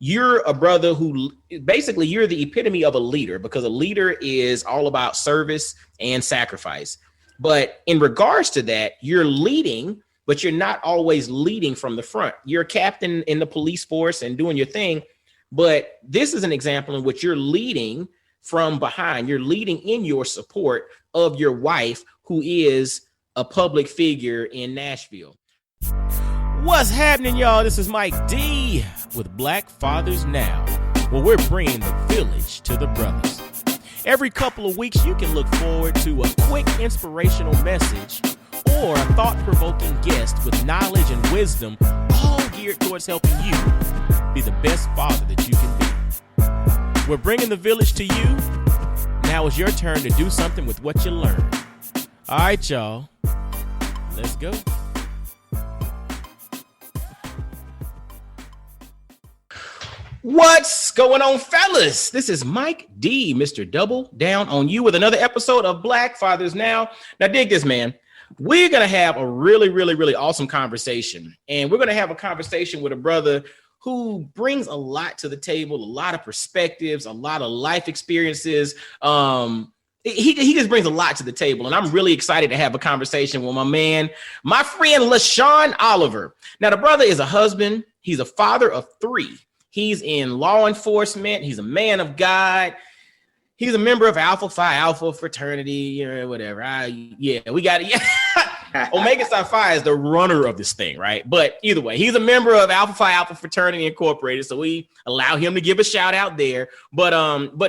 you're a brother who basically you're the epitome of a leader, because a leader is all about service and sacrifice. But in regards to that, you're leading, but you're not always leading from the front. You're a captain in the police force and doing your thing. But this is an example in which you're leading from behind. You're leading in your support of your wife, who is a public figure in Nashville. What's happening, y'all? This is Mike D with Black Fathers Now, where we're bringing the village to the brothers. Every couple of weeks, you can look forward to a quick inspirational message or a thought-provoking guest with knowledge and wisdom, all geared towards helping you be the best father that you can be. We're bringing the village to you. Now it's your turn to do something with what you learned. All right, y'all. Let's go. What's going on, fellas? This is Mike D, Mr. Double Down on You, with another episode of Black Fathers Now. Now, dig this, man. We're going to have a really awesome conversation. And we're going to have a conversation with a brother who brings a lot to the table, a lot of perspectives, a lot of life experiences. He just brings a lot to the table, and I'm really excited to have a conversation with my friend Leshuan Oliver. Now, the brother is a husband. He's a father of 3. He's in law enforcement. He's a man of God. He's a member of Alpha Phi Alpha fraternity, whatever. We got it. Yeah. Omega Psi Phi is the runner of this thing, right? But either way, he's a member of Alpha Phi Alpha fraternity incorporated, so we allow him to give a shout out there. But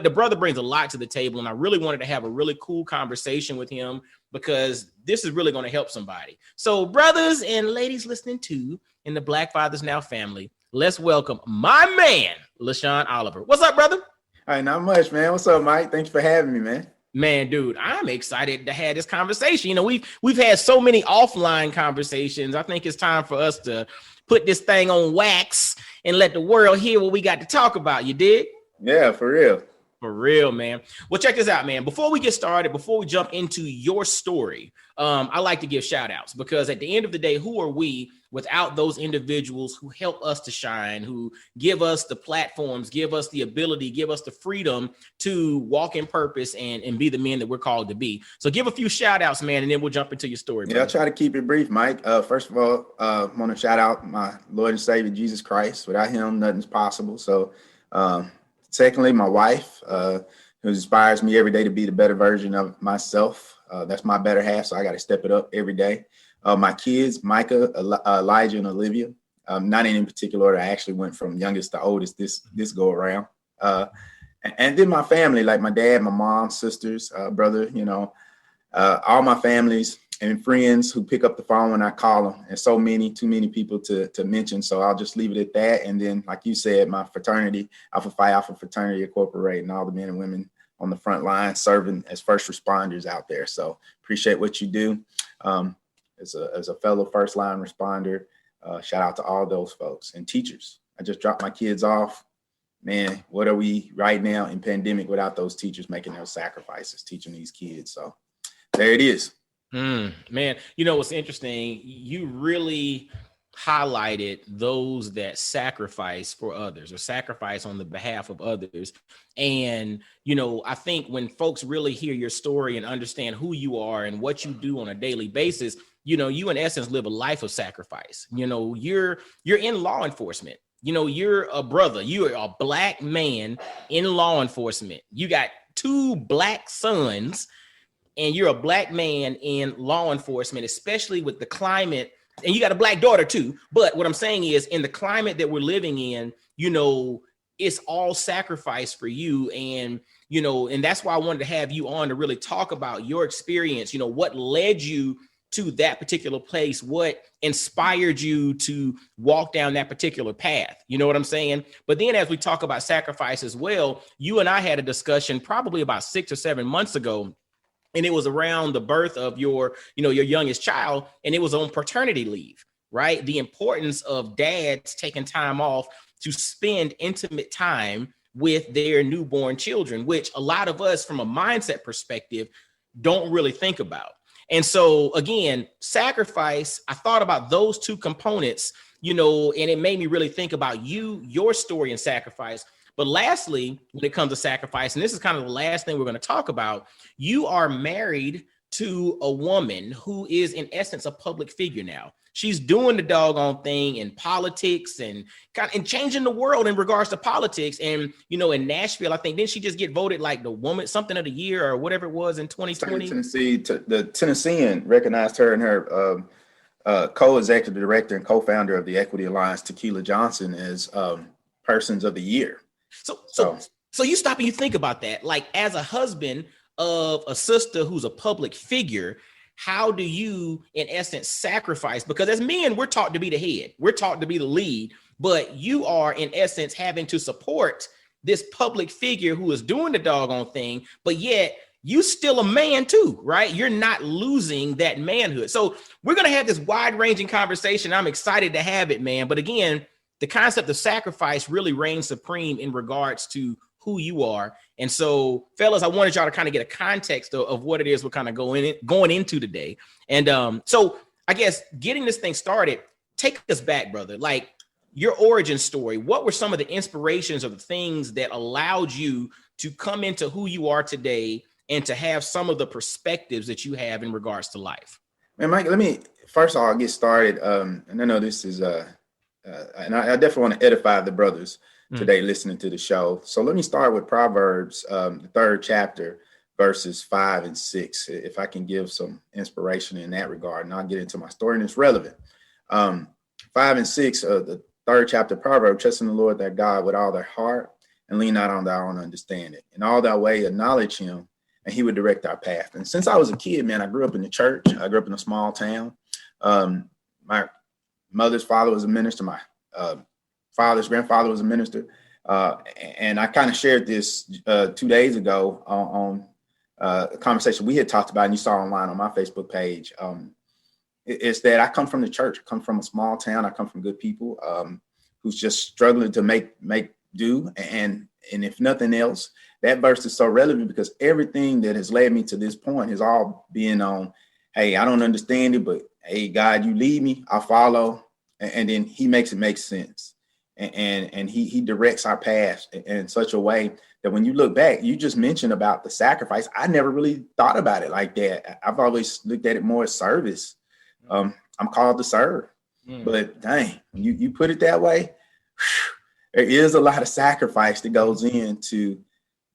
the brother brings a lot to the table, and I really wanted to have a really cool conversation with him because this is really going to help somebody. So, brothers and ladies listening to in the Black Fathers Now family, let's welcome my man, Leshuan Oliver. What's up, brother? All right, not much, man. What's up, Mike? Thanks for having me, man. Man, dude, I'm excited to have this conversation. We've had so many offline conversations. I think it's time for us to put this thing on wax and let the world hear what we got to talk about. You dig? Yeah, for real. For real, man. Well, check this out, man. Before we get started, before we jump into your story, I like to give shout outs, because at the end of the day, who are we without those individuals who help us to shine, who give us the platforms, give us the ability, give us the freedom to walk in purpose and be the men that we're called to be. So give a few shout outs, man, and then we'll jump into your story. Yeah, I'll try to keep it brief, Mike. First of all, I want to shout out my Lord and Savior, Jesus Christ. Without him, nothing's possible. So, secondly, my wife, who inspires me every day to be the better version of myself. That's my better half, so I got to step it up every day. My kids, Micah, Elijah, and Olivia. Not in particular order. I actually went from youngest to oldest this go around. And then my family, like my dad, my mom, sisters, brother, all my families and friends who pick up the phone when I call them. And so too many people to mention. So I'll just leave it at that. And then, like you said, my fraternity, Alpha Phi Alpha Fraternity Incorporated, and all the men and women on the front line serving as first responders out there. So appreciate what you do. As a fellow first line responder, shout out to all those folks and teachers. I just dropped my kids off. Man, what are we right now in pandemic without those teachers making those sacrifices, teaching these kids? So there it is. Man, what's interesting, you really highlighted those that sacrifice for others or sacrifice on the behalf of others. And, I think when folks really hear your story and understand who you are and what you do on a daily basis, you in essence live a life of sacrifice. You're in law enforcement. You're a brother. You're a Black man in law enforcement. You got 2 Black sons, and you're a Black man in law enforcement, especially with the climate. And you got a Black daughter too. But what I'm saying is, in the climate that we're living in, it's all sacrifice for you. And, and that's why I wanted to have you on to really talk about your experience. What led you to that particular place? What inspired you to walk down that particular path? You know what I'm saying? But then as we talk about sacrifice as well, you and I had a discussion probably about 6 or 7 months ago. And it was around the birth of your youngest child, and it was on paternity leave, right? The importance of dads taking time off to spend intimate time with their newborn children, which a lot of us from a mindset perspective don't really think about. And so again, sacrifice, I thought about those 2 components and it made me really think about your story and sacrifice. But lastly, when it comes to sacrifice, and this is kind of the last thing we're going to talk about, you are married to a woman who is in essence a public figure now. She's doing the doggone thing in politics and changing the world in regards to politics. And, in Nashville, I think, didn't she just get voted like the woman, something of the year or whatever it was in 2020? The Tennessean recognized her and her co-executive director and co-founder of the Equity Alliance, Tequila Johnson, as persons of the year. So you stop and you think about that. Like, as a husband of a sister who's a public figure, how do you, in essence, sacrifice? Because as men, we're taught to be the head. We're taught to be the lead. But you are, in essence, having to support this public figure who is doing the doggone thing, but yet you still a man too, right? You're not losing that manhood. So we're going to have this wide-ranging conversation. I'm excited to have it, man. But again, the concept of sacrifice really reigns supreme in regards to who you are. And so, fellas, I wanted y'all to kind of get a context of what it is we're kind of going into today. And so I guess getting this thing started, take us back, brother. Like, your origin story, what were some of the inspirations or the things that allowed you to come into who you are today and to have some of the perspectives that you have in regards to life? Man, Mike, let me first of all get started. And I know this is, and I definitely want to edify the brothers today listening to the show. So let me start with Proverbs, the 3rd chapter, verses 5 and 6, if I can give some inspiration in that regard, and I'll get into my story, and it's relevant. 5 and 6 of the 3rd chapter of Proverbs: trust in the Lord thy God with all their heart, and lean not on thy own understanding. In all thy way acknowledge him, and he would direct our path. And since I was a kid, man, I grew up in the church. I grew up in a small town. My mother's father was a minister. My father's grandfather was a minister. And I kind of shared this 2 days ago on a conversation we had talked about, and you saw online on my Facebook page. It's that I come from the church. I come from a small town. I come from good people who's just struggling to make do. And if nothing else, that verse is so relevant because everything that has led me to this point has all been on, hey, I don't understand it, but hey, God, you lead me, I'll follow. And then he makes it make sense. And he directs our paths in such a way that when you look back, you just mentioned about the sacrifice. I never really thought about it like that. I've always looked at it more as service. I'm called to serve, but dang, you put it that way, there is a lot of sacrifice that goes into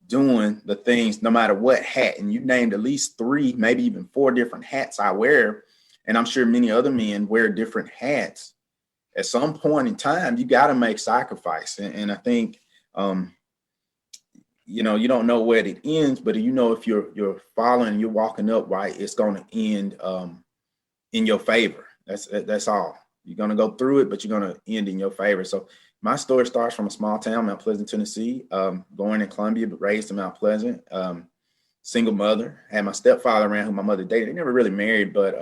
doing the things, no matter what hat. And you named at least 3, maybe even 4 different hats I wear. And I'm sure many other men wear different hats. At some point in time, you got to make sacrifice. And I think, you don't know where it ends, but if you're following, you're walking up right, it's going to end in your favor. That's all. You're going to go through it, but you're going to end in your favor. So my story starts from a small town, Mount Pleasant, Tennessee, born in Columbia, but raised in Mount Pleasant, single mother, had my stepfather around who my mother dated. They never really married, but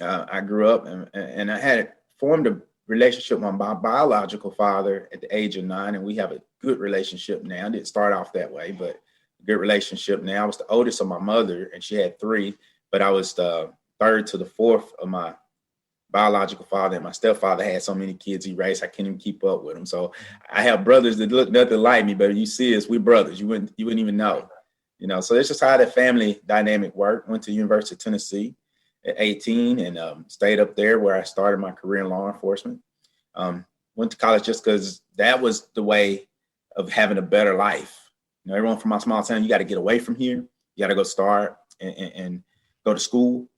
I grew up and I had formed a relationship with my biological father at the age of 9, and we have a good relationship now. It didn't start off that way, but a good relationship now. I was the oldest of my mother, and she had 3, but I was the 3rd to the 4th of my biological father, and my stepfather had so many kids he raised, I can't even keep up with them. So I have brothers that look nothing like me, but you see us, we're brothers. You wouldn't even know, so it's just how that family dynamic worked. Went to University of Tennessee at 18 and stayed up there where I started my career in law enforcement. Went to college just because that was the way of having a better life. Everyone from my small town, you got to get away from here. You got to go start and go to school.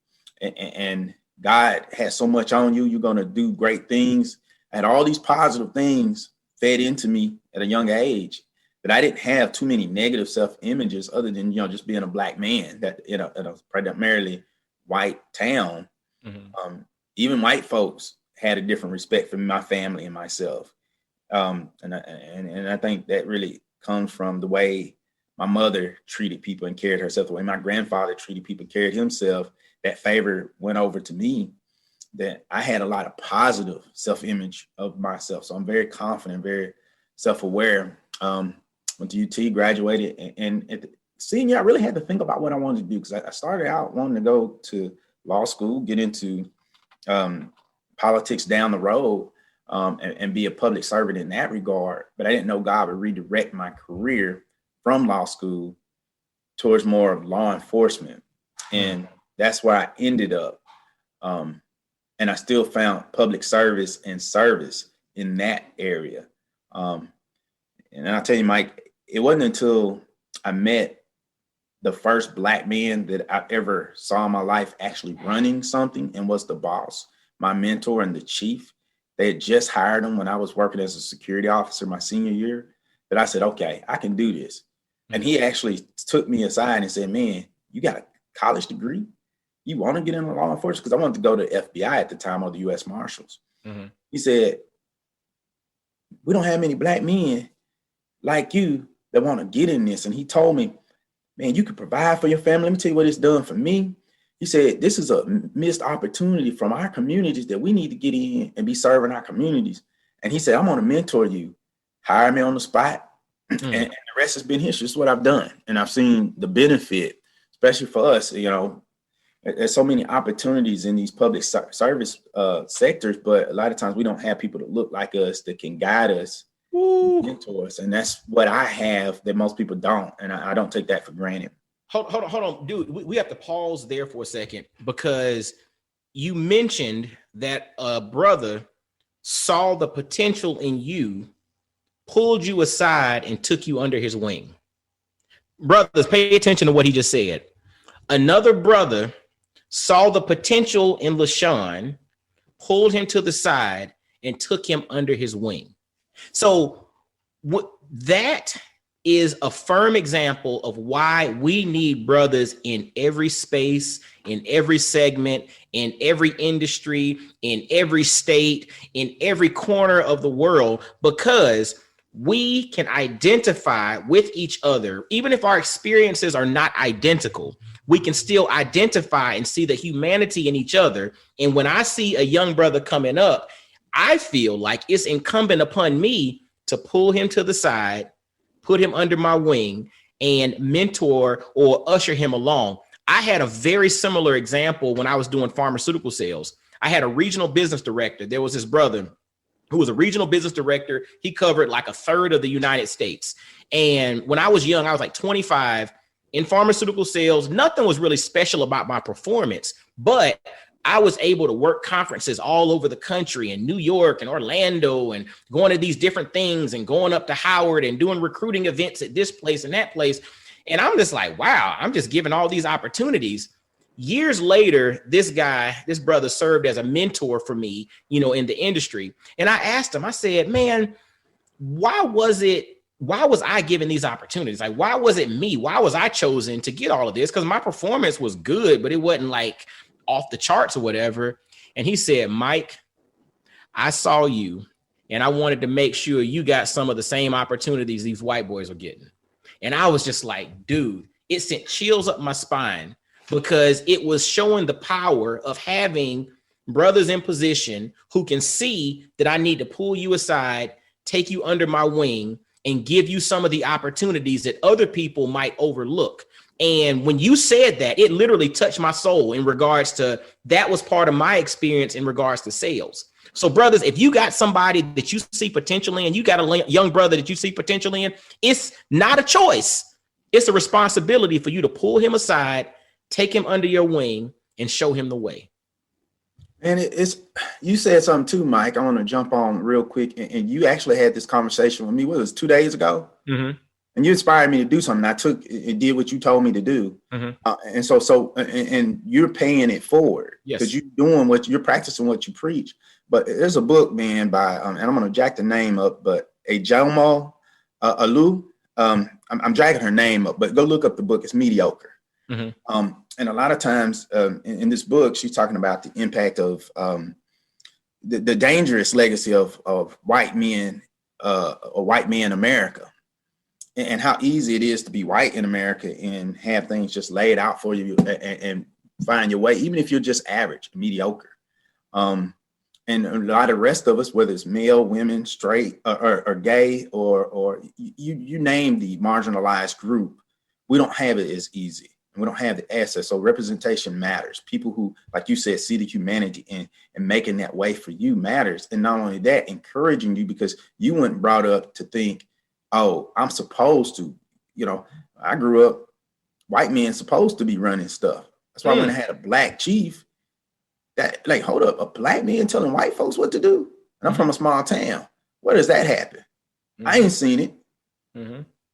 And God has so much on you. You're going to do great things. I had all these positive things fed into me at a young age that I didn't have too many negative self-images other than, just being a Black man that in a primarily white town. Even white folks had a different respect for my family and myself. And I think that really comes from the way my mother treated people and carried herself, the way my grandfather treated people, carried himself. That favor went over to me, that I had a lot of positive self-image of myself. So I'm very confident, very self-aware. Went to UT, graduated, and at the senior, I really had to think about what I wanted to do, because I started out wanting to go to law school, get into politics down the road, and be a public servant in that regard. But I didn't know God would redirect my career from law school towards more of law enforcement. And that's where I ended up. And I still found public service and service in that area. And I'll tell you, Mike, it wasn't until I met the first Black man that I ever saw in my life actually running something and was the boss, my mentor and the chief. They had just hired him when I was working as a security officer my senior year, that I said, okay, I can do this. And he actually took me aside and said, man, you got a college degree? You want to get into law enforcement? Because I wanted to go to FBI at the time, or the U.S. Marshals. Mm-hmm. He said, we don't have many Black men like you that want to get in this. And he told me, man, you could provide for your family. Let me tell you what it's done for me. He said, this is a missed opportunity from our communities that we need to get in and be serving our communities. And he said, I'm going to mentor you. Hire me on the spot. And the rest has been history. This is what I've done. And I've seen the benefit, especially for us. You know, there's so many opportunities in these public service sectors, but a lot of times we don't have people that look like us that can guide us, mentor us. And that's what I have that most people don't. And I don't take that for granted. Hold on, dude. We have to pause there for a second, because you mentioned that a brother saw the potential in you, pulled you aside, and took you under his wing. Brothers, pay attention to what he just said. Another brother saw the potential in Leshuan, pulled him to the side, and took him under his wing. So that is a firm example of why we need brothers in every space, in every segment, in every industry, in every state, in every corner of the world, because we can identify with each other. Even if our experiences are not identical, we can still identify and see the humanity in each other. And when I see a young brother coming up, I feel like it's incumbent upon me to pull him to the side, put him under my wing, and mentor or usher him along. I had a very similar example when I was doing pharmaceutical sales. I had a regional business director. There was this brother who was a regional business director. He covered like a third of the United States. And when I was young, I was like 25 in pharmaceutical sales. Nothing was really special about my performance, but I was able to work conferences all over the country, in New York and Orlando, and going to these different things and going up to Howard and doing recruiting events at this place and that place. And I'm just like, wow, I'm just given all these opportunities. Years later, this brother served as a mentor for me, in the industry. And I asked him, I said, man, why was I given these opportunities? Like, why was it me? Why was I chosen to get all of this? Because my performance was good, but it wasn't like off the charts or whatever. And he said, Mike, I saw you and I wanted to make sure you got some of the same opportunities these white boys are getting. And I was just like, dude, it sent chills up my spine, because it was showing the power of having brothers in position who can see that I need to pull you aside, take you under my wing, and give you some of the opportunities that other people might overlook. And when you said that, it literally touched my soul in regards to that was part of my experience in regards to sales. So brothers, if you got somebody that you see potential in, you got a young brother that you see potential in, it's not a choice. It's a responsibility for you to pull him aside, take him under your wing, and show him the way. And you said something too, Mike. I want to jump on real quick. And you actually had this conversation with me. What was it, 2 days ago? Mm-hmm. And you inspired me to do something. I took and did what you told me to do. Mm-hmm. And so you're paying it forward, because you're doing you're practicing what you preach. But there's a book, man, by, and I'm going to jack the name up, but Ajomo Alu. I'm jacking her name up, but go look up the book. It's mediocre. Mm-hmm. And a lot of times in this book, she's talking about the impact of the dangerous legacy of white men or white men in America, and how easy it is to be white in America and have things just laid out for you and find your way, even if you're just average, mediocre. And a lot of the rest of us, whether it's male, women, straight, or gay, or you name the marginalized group, we don't have it as easy. and we don't have the access. So representation matters. People who, like you said, see the humanity and making that way for you matters. And not only that, encouraging you, because you weren't brought up to think, oh, I'm supposed to, I grew up, white men supposed to be running stuff. That's why when I had a black chief, that, like, hold up, a black man telling white folks what to do? And I'm from a small town. Where does that happen? I ain't seen it.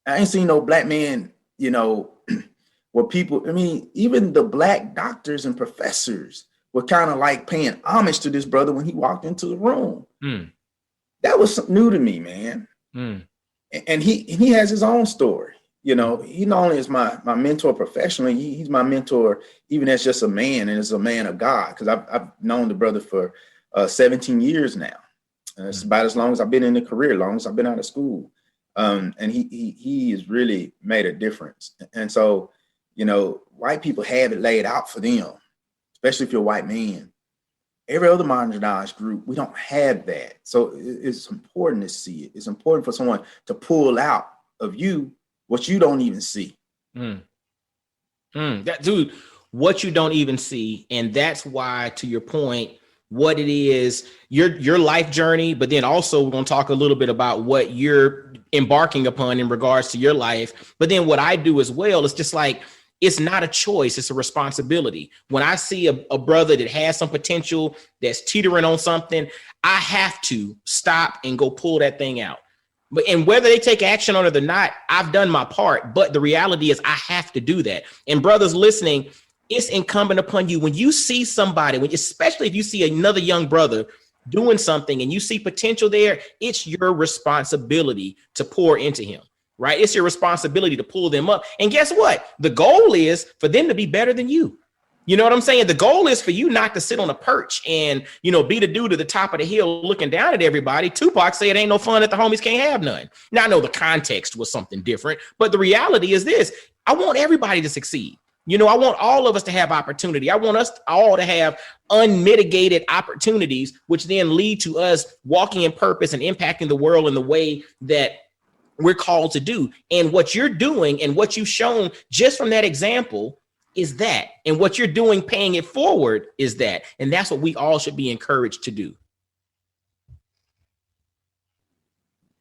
I ain't seen no black man, where people, even the black doctors and professors were kind of like paying homage to this brother when he walked into the room. That was something new to me, man. And he has his own story. He not only is my mentor professionally, he's my mentor even as just a man and as a man of God, because I've known the brother for 17 years now. It's about as long as I've been in the career, long as I've been out of school. And he has really made a difference. And so, white people have it laid out for them, especially if you're a white man. Every other marginalized group, we don't have that. So it's important to see it. It's important for someone to pull out of you what you don't even see. That dude, what you don't even see. And that's why, to your point, what it is, your life journey, but then also we're going to talk a little bit about what you're embarking upon in regards to your life. But then what I do as well, it's just like, it's not a choice, it's a responsibility. When I see a brother that has some potential, that's teetering on something, I have to stop and go pull that thing out. And whether they take action on it or not, I've done my part. But the reality is I have to do that. And brothers listening, it's incumbent upon you when you see somebody, especially if you see another young brother doing something and you see potential there, it's your responsibility to pour into him, right? It's your responsibility to pull them up. And guess what? The goal is for them to be better than you. You know what I'm saying? The goal is for you not to sit on a perch and, be the dude at the top of the hill looking down at everybody. Tupac said, "Ain't no fun if the homies can't have none." Now, I know the context was something different, but the reality is this: I want everybody to succeed. I want all of us to have opportunity. I want us all to have unmitigated opportunities, which then lead to us walking in purpose and impacting the world in the way that we're called to do. And what you're doing and what you've shown just from that example is that. And what you're doing, paying it forward, is that. And that's what we all should be encouraged to do.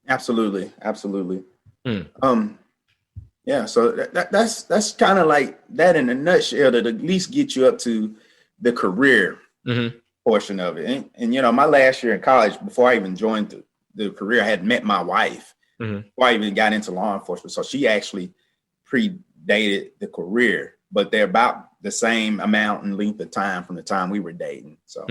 Absolutely. Yeah, so that's kind of like that in a nutshell, that at least get you up to the career portion of it. And my last year in college, before I even joined the career, I had met my wife before I even got into law enforcement. So she actually predated the career, but they're about the same amount and length of time from the time we were dating. So.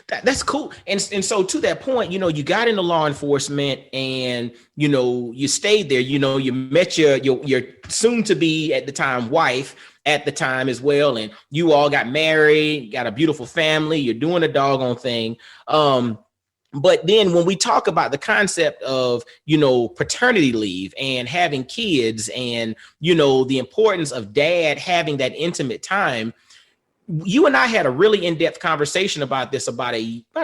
That's cool. And so to that point, you got into law enforcement and, you stayed there, you met your soon to be at the time wife at the time as well. And you all got married, got a beautiful family, you're doing a doggone thing. But then when we talk about the concept of, paternity leave and having kids and, the importance of dad having that intimate time, you and I had a really in-depth conversation about this about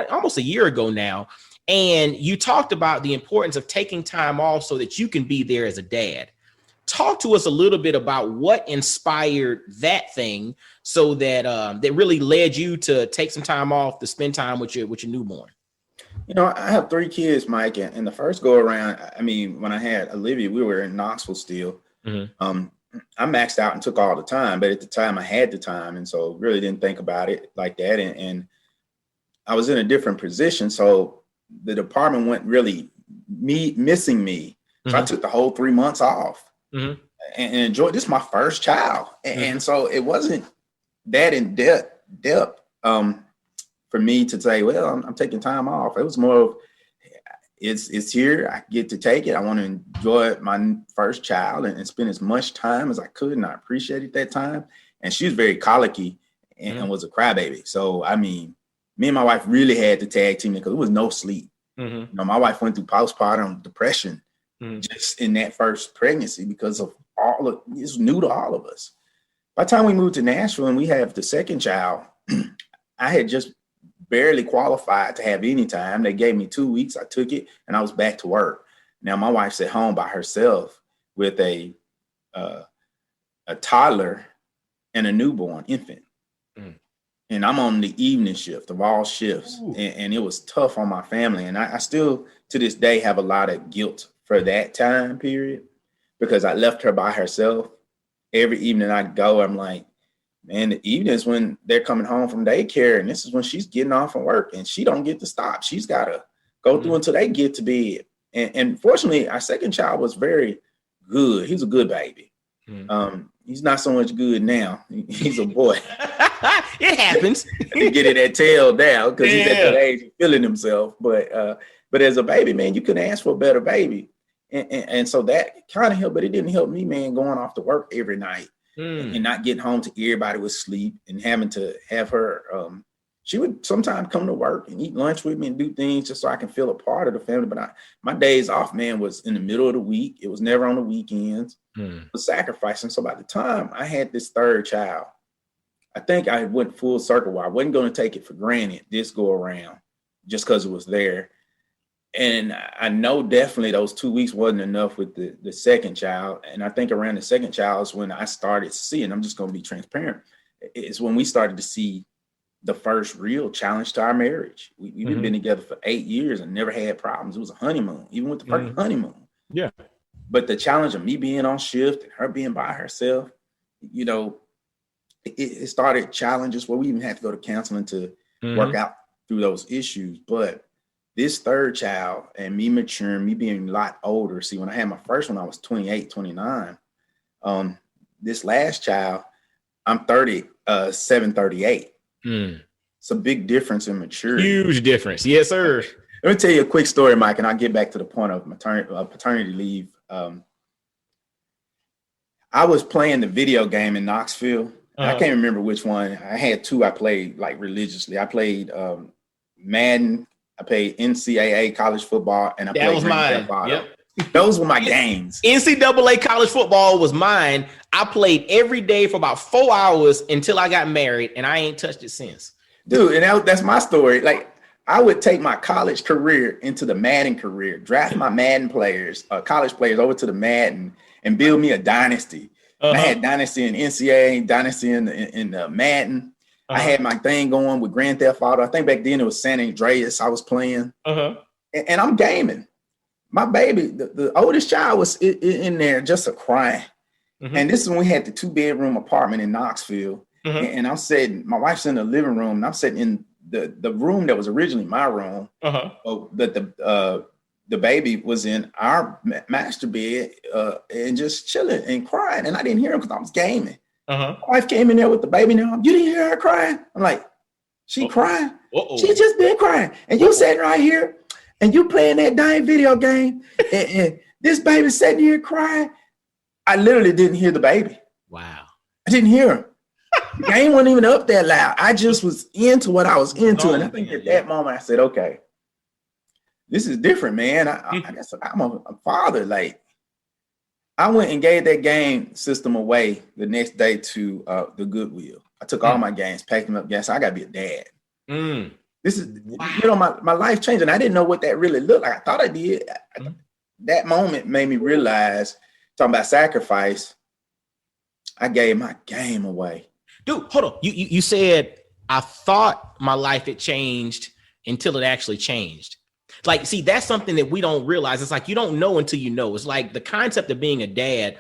almost a year ago now. And you talked about the importance of taking time off so that you can be there as a dad. Talk to us a little bit about what inspired that thing so that that really led you to take some time off to spend time with your newborn. I have 3 kids, Mike, and the first go around, when I had Olivia, we were in Knoxville still. I maxed out and took all the time, but at the time I had the time. And so really didn't think about it like that. And I was in a different position. So the department went really missing me. So I took the whole 3 months off and enjoyed this, my first child. And so it wasn't that in depth for me to say, well, I'm taking time off. It was more of, it's here. I get to take it. I want to enjoy my first child and spend as much time as I could. And I appreciated that time. And she was very colicky and was a crybaby. So, me and my wife really had to tag team because it was no sleep. My wife went through postpartum depression just in that first pregnancy because of it's new to all of us. By the time we moved to Nashville and we have the second child, I had just barely qualified to have any time. They gave me 2 weeks. I took it and I was back to work. Now my wife's at home by herself with a toddler and a newborn infant. Mm. And I'm on the evening shift of all shifts. And it was tough on my family. And I still, to this day, have a lot of guilt for that time period because I left her by herself. Every evening I go, I'm like, man, the evenings when they're coming home from daycare, and this is when she's getting off from work, and she don't get to stop. She's got to go through until they get to bed. And fortunately, our second child was very good. He's a good baby. He's not so much good now. He's a boy. It happens. He get it at tail now because he's at that age feeling himself. But as a baby, man, you couldn't ask for a better baby. And so that kind of helped, but it didn't help me, man, going off to work every night and not getting home to everybody was asleep and having to have her. She would sometimes come to work and eat lunch with me and do things just so I can feel a part of the family. But my days off, man, was in the middle of the week. It was never on the weekends. It was sacrificing. So by the time I had this third child, I think I went full circle where I wasn't going to take it for granted this go around just because it was there. And I know definitely those 2 weeks wasn't enough with the second child. And I think around the second child is when I started seeing, I'm just going to be transparent, it's when we started to see the first real challenge to our marriage. We've been together for 8 years and never had problems. It was a honeymoon, even with the first honeymoon. Yeah. But the challenge of me being on shift and her being by herself, you know, it started challenges where we even had to go to counseling to work out through those issues. But this third child and me maturing, me being a lot older. See, when I had my first one, I was 28, 29. This last child, I'm 37, 38. It's a big difference in maturity. Huge difference. Yes, sir. Let me tell you a quick story, Mike, and I'll get back to the point of paternity leave. I was playing the video game in Knoxville. I can't remember which one. I had two I played like religiously. I played Madden. I played NCAA college football, and I played Grand Theft Auto. Yep. Those were my games. NCAA college football was mine. I played every day for about 4 hours until I got married, and I ain't touched it since. Dude, and that's my story. Like, I would take my college career into the Madden career, draft my Madden players, college players over to the Madden, and build me a dynasty. I had dynasty in NCAA, dynasty in Madden. I had my thing going with Grand Theft Auto. I think back then it was San Andreas I was playing. And I'm gaming. My baby, the oldest child was in there just a crying. And this is when we had the 2-bedroom apartment in Knoxville. And I'm sitting, my wife's in the living room, and I'm sitting in the room that was originally my room. But the baby was in our master bed and just chilling and crying. And I didn't hear him because I was gaming. My wife came in there with the baby now. You didn't hear her crying? I'm like, she crying? She just been crying. And you sitting right here and you playing that dang video game. and this baby sitting here crying. I literally didn't hear the baby. Wow. I didn't hear him. The game wasn't even up that loud. I just was into what I was into. And I think at that moment I said, okay, this is different, man. I guess I'm a father. Like, I went and gave that game system away the next day to the Goodwill. I took all my games, packed them up. Yes, I got to be a dad. This is, you know, my life changed. And I didn't know what that really looked like. I thought I did. That moment made me realize, talking about sacrifice, I gave my game away. Dude, hold on. You said, I thought my life had changed until it actually changed. Like, see, that's something that we don't realize. It's like, you don't know until you know. It's like the concept of being a dad.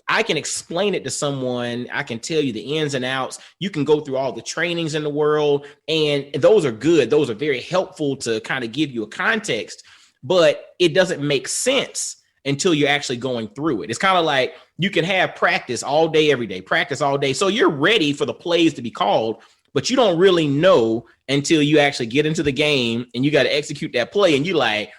I can explain it to someone. I can tell you the ins and outs. You can go through all the trainings in the world, and those are good. Those are very helpful to kind of give you a context, but it doesn't make sense until you're actually going through it. It's kind of like you can have practice all day, every day, practice all day. So you're ready for the plays to be called, but you don't really know until you actually get into the game and you got to execute that play. And you're like,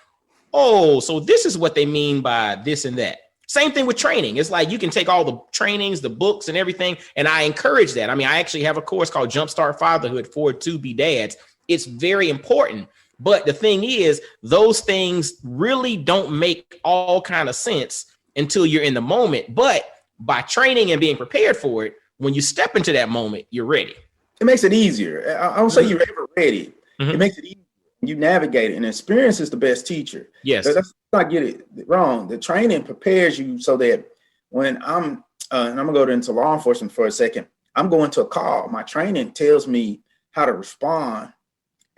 oh, so this is what they mean by this and that. Same thing with training. It's like you can take all the trainings, the books and everything. And I encourage that. I mean, I actually have a course called Jumpstart Fatherhood for to-be dads. It's very important. But the thing is, those things really don't make all kind of sense until you're in the moment. But by training and being prepared for it, when you step into that moment, you're ready. It makes it easier. I don't say you're ever ready. It makes it easier. You navigate it, and experience is the best teacher. Yes. Let's not get it wrong. The training prepares you so that when I'm, and I'm gonna go into law enforcement for a second. I'm going to a call. My training tells me how to respond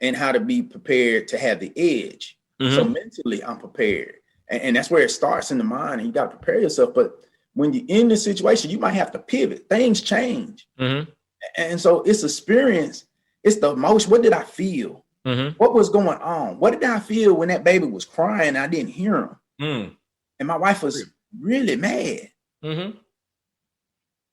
and how to be prepared to have the edge. So mentally, I'm prepared. And that's where it starts in the mind, and you got to prepare yourself. But when you're in the situation, you might have to pivot. Things change. And so it's experience. It's the emotion. What did I feel? What was going on? What did I feel when that baby was crying and I didn't hear him? And my wife was really mad.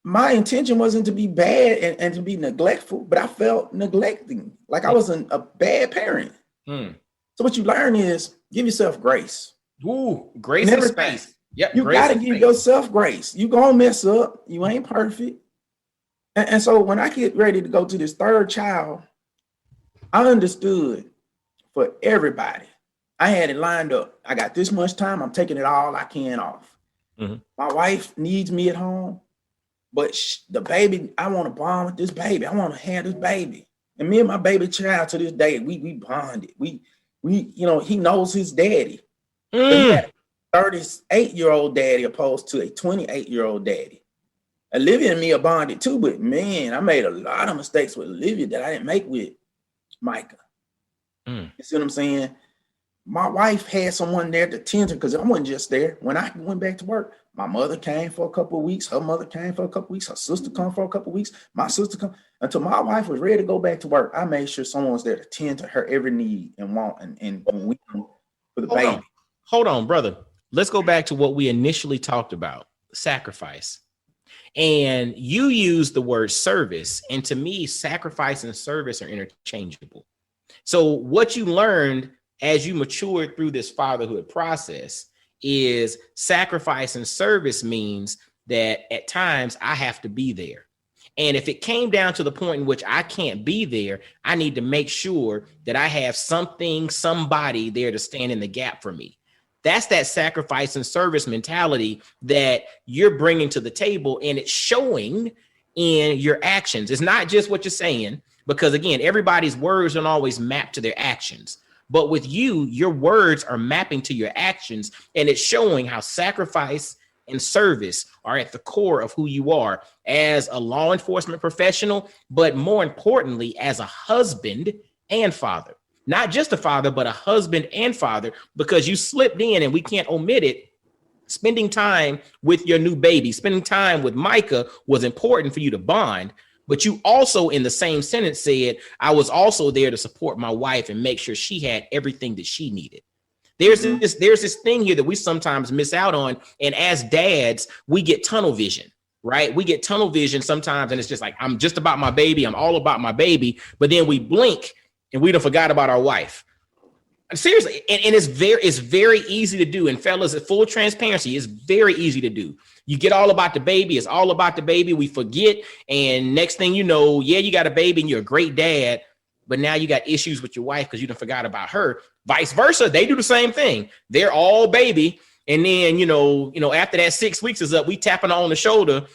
My intention wasn't to be bad and to be neglectful, but I felt neglecting, like I was a bad parent. So what you learn is give yourself grace. Ooh, grace and space. Yep, you got to give yourself grace. You gonna mess up. You ain't perfect. And so when I get ready to go to this third child, I understood for everybody. I had it lined up. I got this much time. I'm taking it all I can off. My wife needs me at home, but the baby, I want to bond with this baby. I want to have this baby. And me and my baby child to this day, we bonded. We he knows his daddy. He had a 38-year-old daddy opposed to a 28-year-old daddy. Olivia and me are bonded too, but man, I made a lot of mistakes with Olivia that I didn't make with Micah. You see what I'm saying? My wife had someone there to tend to, because I wasn't just there. When I went back to work, my mother came for a couple of weeks. Her mother came for a couple of weeks. Her sister come for a couple of weeks. My sister come. Until my wife was ready to go back to work, I made sure someone was there to tend to her every need and want and we for the baby. Hold on, brother. Let's go back to what we initially talked about, sacrifice. And you used the word service. And to me, sacrifice and service are interchangeable. So what you learned as you matured through this fatherhood process is sacrifice and service means that at times I have to be there. And if it came down to the point in which I can't be there, I need to make sure that I have somebody there to stand in the gap for me. That's that sacrifice and service mentality that you're bringing to the table, and it's showing in your actions. It's not just what you're saying, because again, everybody's words don't always map to their actions. But with you, your words are mapping to your actions, and it's showing how sacrifice and service are at the core of who you are as a law enforcement professional, but more importantly, as a husband and father. Not just a father, but a husband and father, because you slipped in, and we can't omit it. Spending time with your new baby, spending time with Micah was important for you to bond. But you also, in the same sentence, said, I was also there to support my wife and make sure she had everything that she needed. There's this thing here that we sometimes miss out on. And as dads, we get tunnel vision, right? We get tunnel vision sometimes, and it's just like, I'm just about my baby. I'm all about my baby. But then we blink and we done forgot about our wife. Seriously, and it's very easy to do. And fellas, at full transparency, it's very easy to do. You get all about the baby. It's all about the baby. We forget. And next thing you know, yeah, you got a baby and you're a great dad, but now you got issues with your wife because you done forgot about her. Vice versa. They do the same thing. They're all baby. And then, after that 6 weeks is up, we tapping her on the shoulder.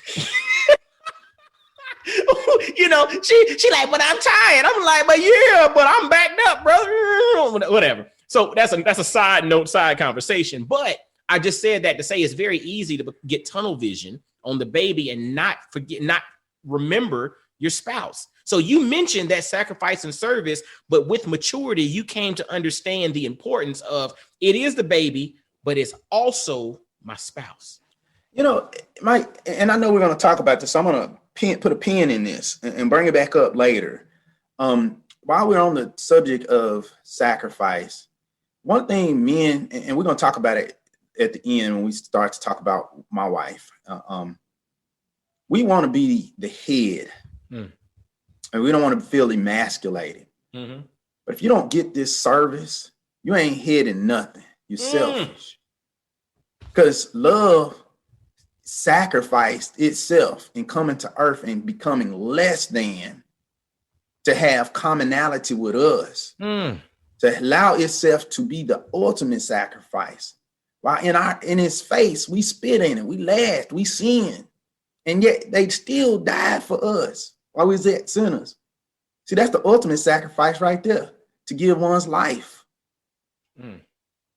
She like, but I'm tired. I'm like, but yeah, but I'm backed up, brother. Whatever. So that's a side conversation. But I just said that to say it's very easy to get tunnel vision on the baby and not remember your spouse. So you mentioned that sacrifice and service, but with maturity, you came to understand the importance of it is the baby, but it's also my spouse. Mike, and I know we're going to talk about this. So I'm going to put a pin in this and bring it back up later. While we're on the subject of sacrifice, one thing men, and we're going to talk about it at the end when we start to talk about my wife. We want to be the head, and we don't want to feel emasculated. But if you don't get this service, you ain't heading nothing. You're selfish. Because love sacrificed itself in coming to earth and becoming less than to have commonality with us, to allow itself to be the ultimate sacrifice. While in his face, we spit in it, we laughed, we sinned, and yet they still died for us while we was at sinners. See, that's the ultimate sacrifice right there, to give one's life.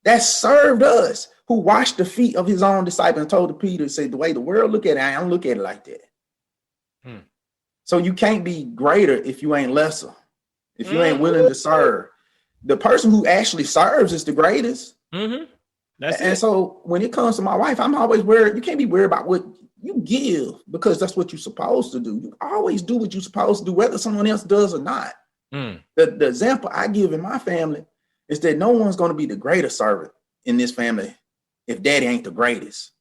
That served us, who washed the feet of his own disciple and told Peter, said, the way the world look at it, I don't look at it like that. So you can't be greater if you ain't lesser, if you ain't willing Mm-hmm. to serve. The person who actually serves is the greatest. Mm-hmm. That's And it. so when it comes to my wife, I'm always worried. You can't be worried about what you give because that's what you're supposed to do. You always do what you're supposed to do, whether someone else does or not. Mm. The example I give in my family is that no one's going to be the greatest servant in this family if daddy ain't the greatest.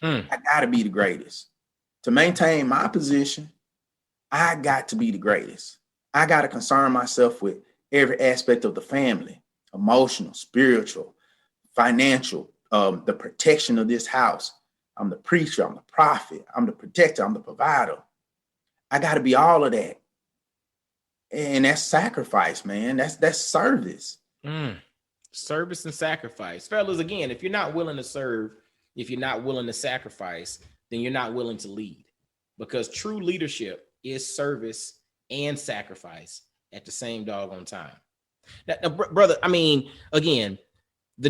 Mm. I got to be the greatest. To maintain my position, I got to be the greatest. I got to concern myself with every aspect of the family, emotional, spiritual, financial, the protection of this house. I'm the preacher, I'm the prophet, I'm the protector, I'm the provider. I got to be all of that. And that's sacrifice, man. That's service. Mm. Service and sacrifice. Fellas, again, if you're not willing to serve, if you're not willing to sacrifice, then you're not willing to lead. Because true leadership is service and sacrifice at the same doggone time. Now, brother, I mean, again, the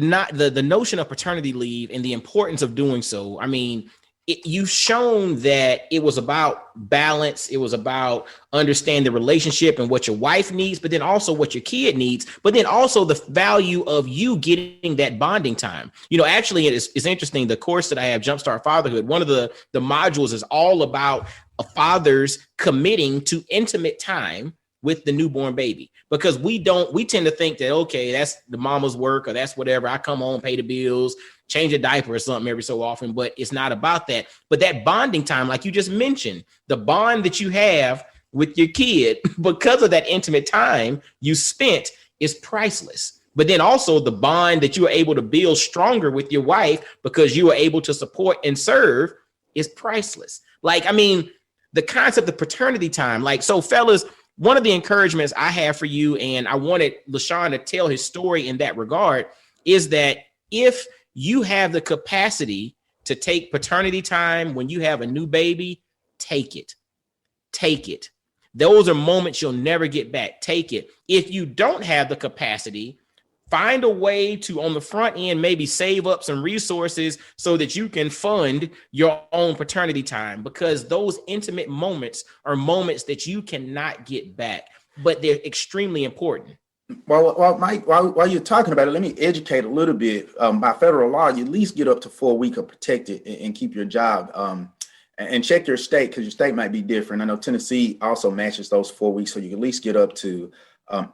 notion of paternity leave and the importance of doing so. I mean, you've shown that it was about balance. It was about understanding the relationship and what your wife needs, but then also what your kid needs, but then also the value of you getting that bonding time. You know, actually, it's interesting. The course that I have, Jumpstart Fatherhood, one of the modules is all about fathers committing to intimate time with the newborn baby, because we tend to think that, okay, that's the mama's work or that's whatever. I come home, pay the bills, change a diaper or something every so often, but it's not about that. But that bonding time, like you just mentioned, the bond that you have with your kid because of that intimate time you spent is priceless. But then also the bond that you are able to build stronger with your wife because you are able to support and serve is priceless. Like, I mean, the concept of paternity time, like, so fellas, one of the encouragements I have for you, and I wanted Leshuan to tell his story in that regard, is that if you have the capacity to take paternity time when you have a new baby, take it. Take it. Those are moments you'll never get back. Take it. If you don't have the capacity, find a way to, on the front end, maybe save up some resources so that you can fund your own paternity time, because those intimate moments are moments that you cannot get back, but they're extremely important. Well, Mike, while you're talking about it, let me educate a little bit. By federal law, you at least get up to 4 weeks of protected and keep your job. And check your state, because your state might be different. I know Tennessee also matches those 4 weeks, so you can at least get up to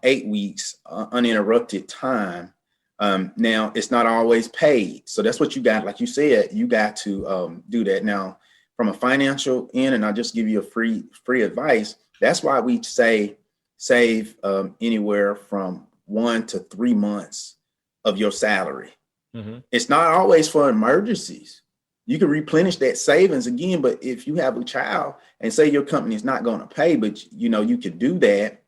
8 weeks uninterrupted time. Now, it's not always paid. So that's what you got. Like you said, you got to do that. Now, from a financial end, and I'll just give you a free advice. That's why we say save anywhere from 1 to 3 months of your salary. Mm-hmm. It's not always for emergencies. You can replenish that savings again, but if you have a child and say your company is not going to pay, but you know you could do that,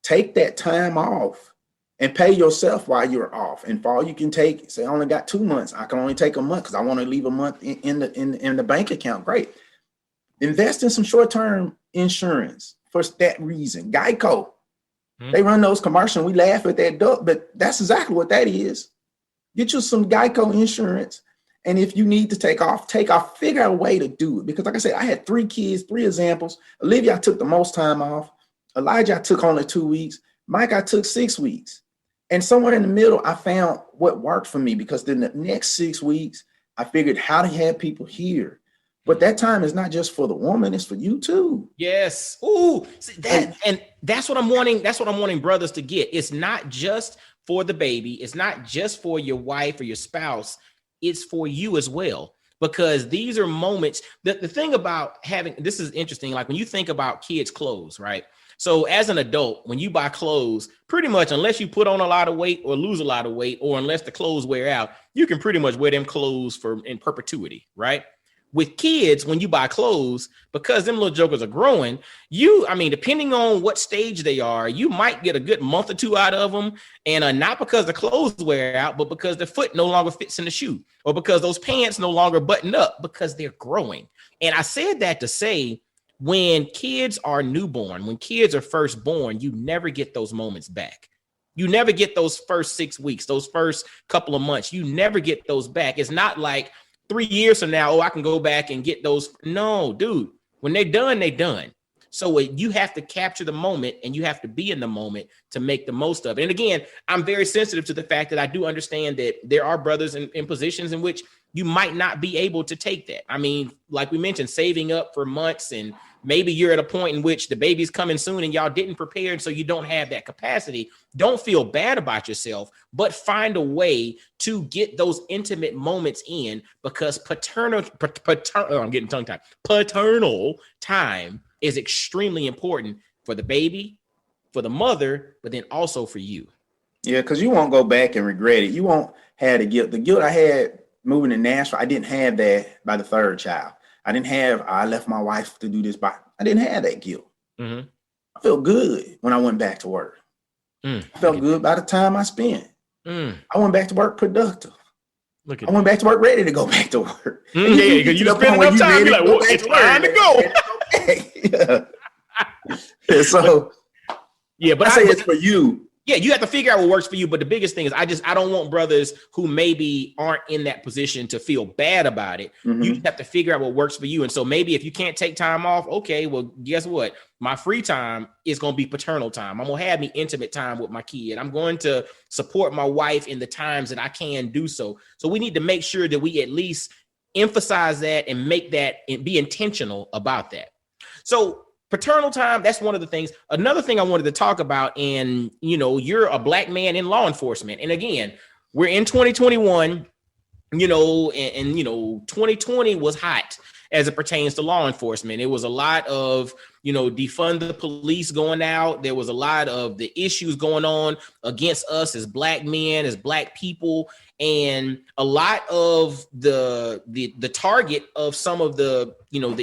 take that time off and pay yourself while you're off. And for all you can take, say I only got 2 months, I can only take a month because I want to leave a month in the bank account. Great. Invest in some short-term insurance for that reason. Geico. They run those commercials. We laugh at that duck, but that's exactly what that is. Get you some Geico insurance. And if you need to take off, figure out a way to do it. Because like I said, I had 3 kids, 3 examples. Olivia, I took the most time off. Elijah, I took only 2 weeks. Mike, I took 6 weeks. And somewhere in the middle, I found what worked for me, because then the next 6 weeks, I figured how to have people here. But that time is not just for the woman, it's for you too. Yes. Ooh, see, and that's what I'm wanting. That's what I'm wanting brothers to get. It's not just for the baby. It's not just for your wife or your spouse. It's for you as well, because these are moments. The thing about having, this is interesting. Like when you think about kids' clothes, right? So as an adult, when you buy clothes, pretty much unless you put on a lot of weight or lose a lot of weight, or unless the clothes wear out, you can pretty much wear them clothes in perpetuity, right? With kids, when you buy clothes, because them little jokers are growing, depending on what stage they are, you might get a good month or 2 out of them. And not because the clothes wear out, but because the foot no longer fits in the shoe, or because those pants no longer button up, because they're growing. And I said that to say, when kids are newborn, when kids are first born, you never get those moments back. You never get those first 6 weeks, those first couple of months. You never get those back. It's not like 3 years from now, I can go back and get those. No, dude, when they're done, they're done. So you have to capture the moment and you have to be in the moment to make the most of it. And again, I'm very sensitive to the fact that I do understand that there are brothers in positions in which you might not be able to take that. I mean, like we mentioned, saving up for months, and maybe you're at a point in which the baby's coming soon and y'all didn't prepare, and so you don't have that capacity. Don't feel bad about yourself, but find a way to get those intimate moments in, because paternal time is extremely important for the baby, for the mother, but then also for you. Yeah, because you won't go back and regret it. You won't have the guilt. The guilt I had moving to Nashville, I didn't have that by the third child. I didn't have, I left my wife to do this, I didn't have that guilt. Mm-hmm. I felt good when I went back to work. I felt good by the time I spent. I went back to work productive. I went back to work ready to go back to work. Yeah, because you spend enough time, you're like, well, it's time to go. Yeah, so yeah, but I say it's for you. Yeah, you have to figure out what works for you. But the biggest thing is I don't want brothers who maybe aren't in that position to feel bad about it. Mm-hmm. You have to figure out what works for you. And so maybe if you can't take time off, okay, well, guess what? My free time is going to be paternal time. I'm going to have me intimate time with my kid. I'm going to support my wife in the times that I can do so. So we need to make sure that we at least emphasize that and make that and be intentional about that. So paternal time, that's one of the things. Another thing I wanted to talk about, and you're a Black man in law enforcement. And again, we're in 2021, and 2020 was hot as it pertains to law enforcement. It was a lot of, defund the police going out. There was a lot of the issues going on against us as Black men, as Black people. And a lot of the target of some of the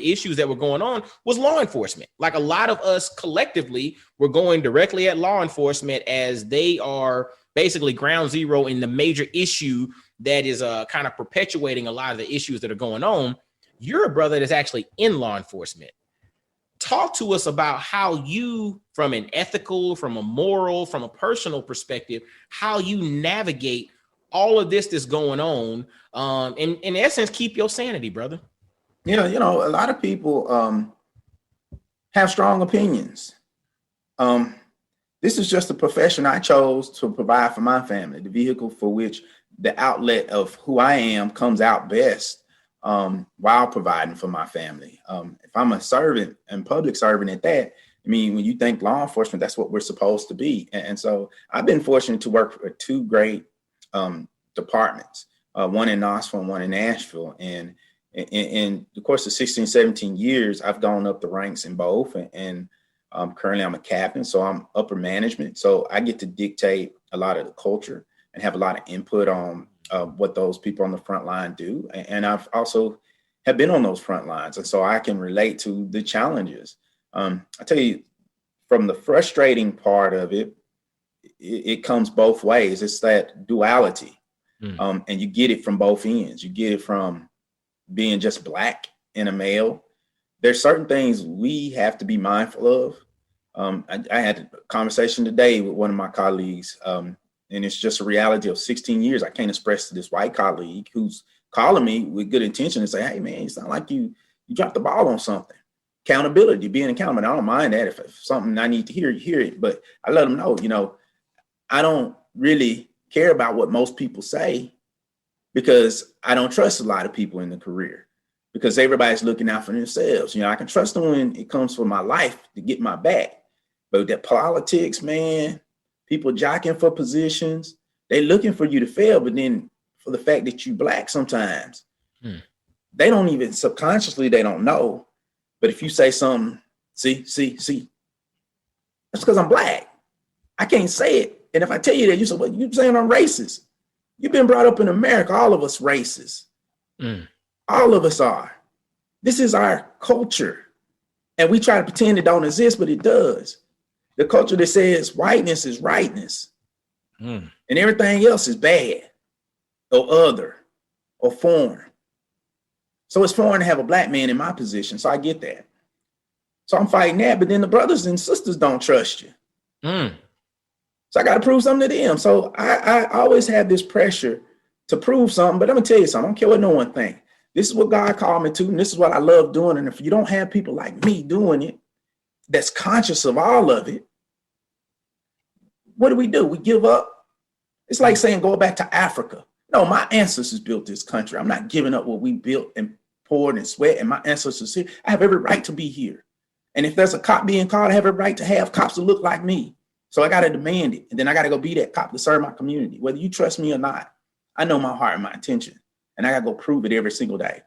issues that were going on was law enforcement. Like a lot of us collectively were going directly at law enforcement as they are basically ground zero in the major issue that is kind of perpetuating a lot of the issues that are going on. You're a brother that's actually in law enforcement. Talk to us about how you, from an ethical, from a moral, from a personal perspective, how you navigate all of this that's going on, and in essence, keep your sanity, brother. Yeah, a lot of people have strong opinions. This is just a profession I chose to provide for my family, the vehicle for which the outlet of who I am comes out best while providing for my family. If I'm a servant and public servant at that, I mean, when you think law enforcement, that's what we're supposed to be. And so I've been fortunate to work for two great departments, one in Knoxville and one in Nashville. And in the course of 16, 17 years, I've gone up the ranks in both. And currently I'm a captain, so I'm upper management. So I get to dictate a lot of the culture and have a lot of input on what those people on the front line do. And I've also have been on those front lines. And so I can relate to the challenges. I tell you, from the frustrating part of it, it comes both ways. It's that duality. And you get it from both ends. You get it from being just Black and a male. There's certain things we have to be mindful of. I had a conversation today with one of my colleagues, and it's just a reality of 16 years. I can't express to this white colleague who's calling me with good intention and say, hey, man, it sounds like you dropped the ball on something. Accountability, being accountable. And I don't mind that. If something I need to hear it. But I let them know, I don't really care about what most people say because I don't trust a lot of people in the career because everybody's looking out for themselves. I can trust them when it comes for my life to get my back. But that politics, man, people jockeying for positions, they're looking for you to fail. But then for the fact that you Black sometimes, they don't even subconsciously, they don't know. But if you say something, see, that's because I'm Black. I can't say it. And if I tell you that, you say, well, you're saying I'm racist. You've been brought up in America, all of us racist. All of us are. This is our culture. And we try to pretend it don't exist, but it does. The culture that says whiteness is rightness. And everything else is bad or other or foreign. So it's foreign to have a Black man in my position. So I get that. So I'm fighting that. But then the brothers and sisters don't trust you. So I got to prove something to them. So I always have this pressure to prove something. But I'm going to tell you something. I don't care what no one thinks. This is what God called me to. And this is what I love doing. And if you don't have people like me doing it, that's conscious of all of it, what do? We give up. It's like saying go back to Africa. No, my ancestors built this country. I'm not giving up what we built and poured and sweat, and my ancestors here. I have every right to be here. And if there's a cop being called, I have every right to have cops that look like me. So I got to demand it. And then I got to go be that cop to serve my community, whether you trust me or not. I know my heart and my intention, and I got to go prove it every single day.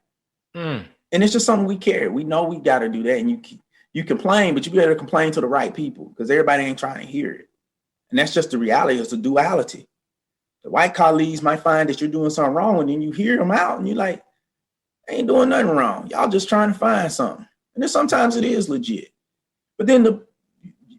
And it's just something we carry. We know we got to do that. And you complain, but you better complain to the right people, because everybody ain't trying to hear it. And that's just the reality. It's the duality. The white colleagues might find that you're doing something wrong, and then you hear them out and you're like, I ain't doing nothing wrong. Y'all just trying to find something. And then sometimes it is legit. But then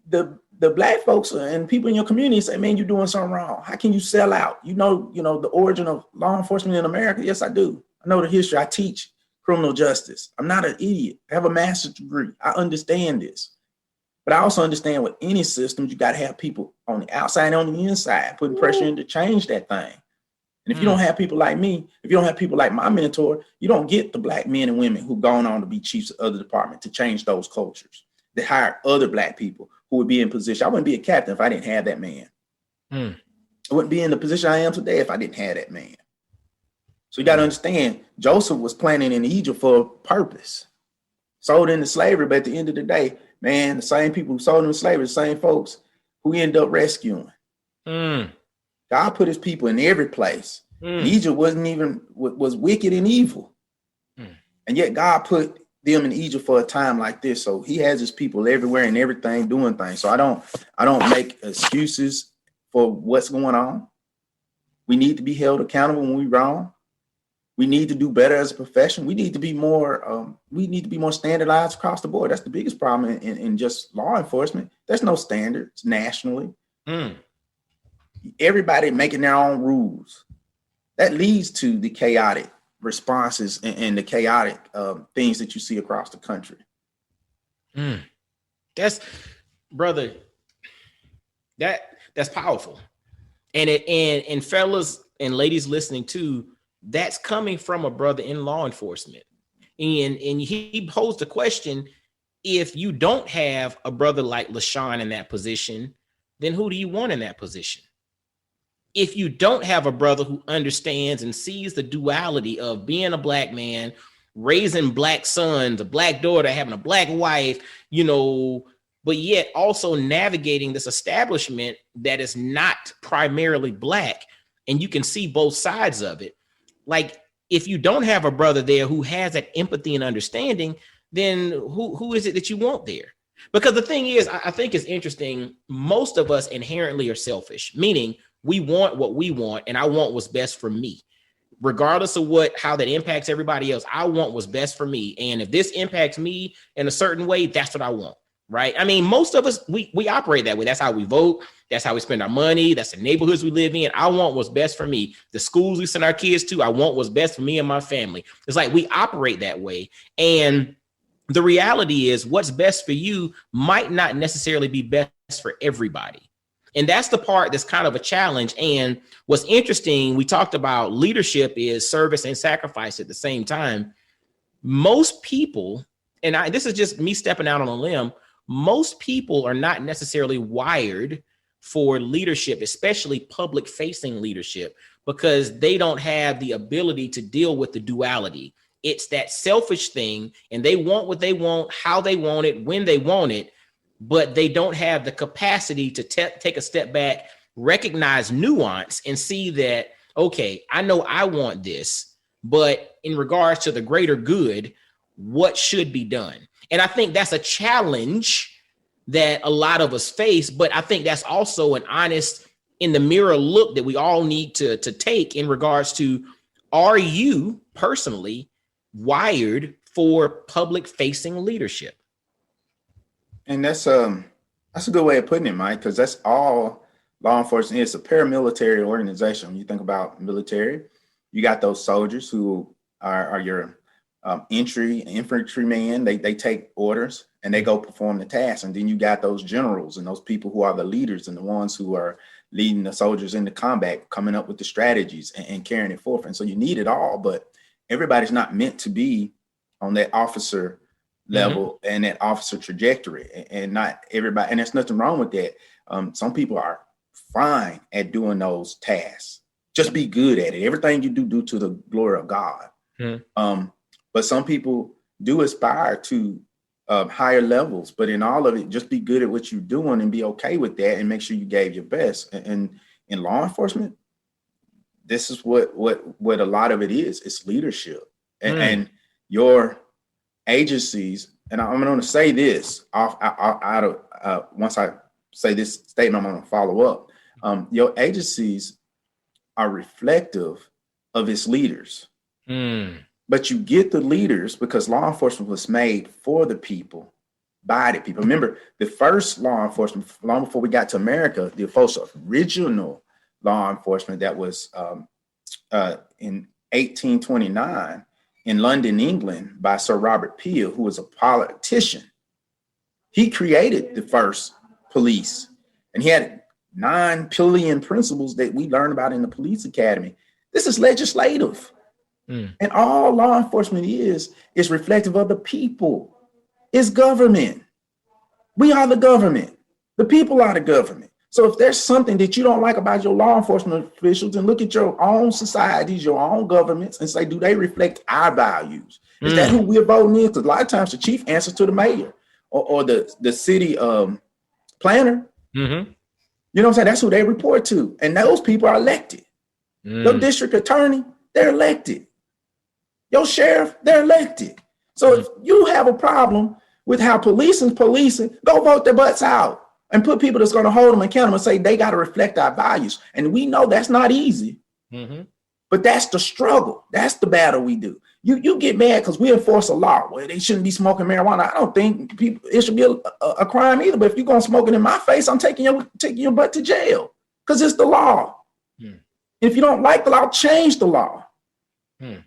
the black folks and people in your community say, man, you're doing something wrong. How can you sell out? You know the origin of law enforcement in America? Yes, I do. I know the history. I teach criminal justice. I'm not an idiot. I have a master's degree. I understand this. But I also understand with any system, you got to have people on the outside and on the inside putting pressure in to change that thing. And if you don't have people like me, if you don't have people like my mentor, you don't get the black men and women who've gone on to be chiefs of other departments to change those cultures, to hire other black people who would be in position. I wouldn't be a captain if I didn't have that man. I wouldn't be in the position I am today if I didn't have that man. So you got to understand, Joseph was planning in Egypt for a purpose. Sold into slavery, but at the end of the day, man, the same people who sold him into slavery, the same folks who he ended up rescuing. God put his people in every place. Egypt was wicked and evil. And yet God put them in Egypt for a time like this. So he has his people everywhere and everything doing things. So I don't make excuses for what's going on. We need to be held accountable when we're wrong. We need to do better as a profession. We need to be more standardized across the board. That's the biggest problem in just law enforcement. There's no standards nationally. Everybody making their own rules. That leads to the chaotic responses and the chaotic things that you see across the country. That's, brother, that's powerful. And fellas and ladies listening too, that's coming from a brother in law enforcement. And he posed the question, if you don't have a brother like Leshuan in that position, then who do you want in that position? If you don't have a brother who understands and sees the duality of being a black man, raising black sons, a black daughter, having a black wife, but yet also navigating this establishment that is not primarily black, and you can see both sides of it. Like, if you don't have a brother there who has that empathy and understanding, then who is it that you want there? Because the thing is, I think it's interesting. Most of us inherently are selfish, meaning we want what we want, and I want what's best for me. Regardless of how that impacts everybody else, I want what's best for me. And if this impacts me in a certain way, that's what I want, right? I mean, most of us, we operate that way. That's how we vote. That's how we spend our money. That's the neighborhoods we live in. I want what's best for me. The schools we send our kids to, I want what's best for me and my family. It's like we operate that way. And the reality is, what's best for you might not necessarily be best for everybody. And that's the part that's kind of a challenge. And what's interesting, we talked about leadership is service and sacrifice at the same time. Most people, and this is just me stepping out on a limb, most people are not necessarily wired for leadership, especially public facing leadership, because they don't have the ability to deal with the duality. It's that selfish thing, and they want what they want, how they want it, when they want it, but they don't have the capacity to take a step back, recognize nuance, and see that, okay, I know I want this, but in regards to the greater good, what should be done? And I think that's a challenge that a lot of us face, but I think that's also an honest in the mirror look that we all need to take in regards to, are you personally wired for public facing leadership? And that's a good way of putting it, Mike, because that's all law enforcement is. A paramilitary organization. When you think about military, you got those soldiers who are your infantrymen. They take orders and they go perform the task. And then you got those generals and those people who are the leaders and the ones who are leading the soldiers into combat, coming up with the strategies and carrying it forth. And so you need it all, but everybody's not meant to be on that officer level and that officer trajectory, and not everybody. And there's nothing wrong with that. Some people are fine at doing those tasks. Just be good at it. Everything you do to the glory of God. But some people do aspire to higher levels, but in all of it, just be good at what you're doing and be okay with that, and make sure you gave your best. And in law enforcement, this is what a lot of it is. It's leadership, and your agencies. And I'm going to say this once I say this statement, I'm going to follow up. Your agencies are reflective of its leaders. But you get the leaders because law enforcement was made for the people, by the people. Remember, the first law enforcement, long before we got to America, the first original law enforcement that was in 1829 in London, England, by Sir Robert Peel, who was a politician. He created the first police, and he had 9 pillion principles that we learn about in the police academy. This is legislative. And all law enforcement is reflective of the people. It's government. We are the government. The people are the government. So if there's something that you don't like about your law enforcement officials, and look at your own societies, your own governments, and say, do they reflect our values? Is that who we're voting in? Because a lot of times the chief answers to the mayor or the city planner. You know what I'm saying? That's who they report to. And those people are elected. Your district attorney, they're elected. Your sheriff, they're elected. So if you have a problem with how policing, go vote their butts out and put people that's going to hold them accountable and say they got to reflect our values. And we know that's not easy, but that's the struggle. That's the battle we do. You get mad because we enforce a law where they shouldn't be smoking marijuana. I don't think it should be a crime either. But if you're going to smoke it in my face, I'm taking your butt to jail because it's the law. If you don't like the law, change the law. And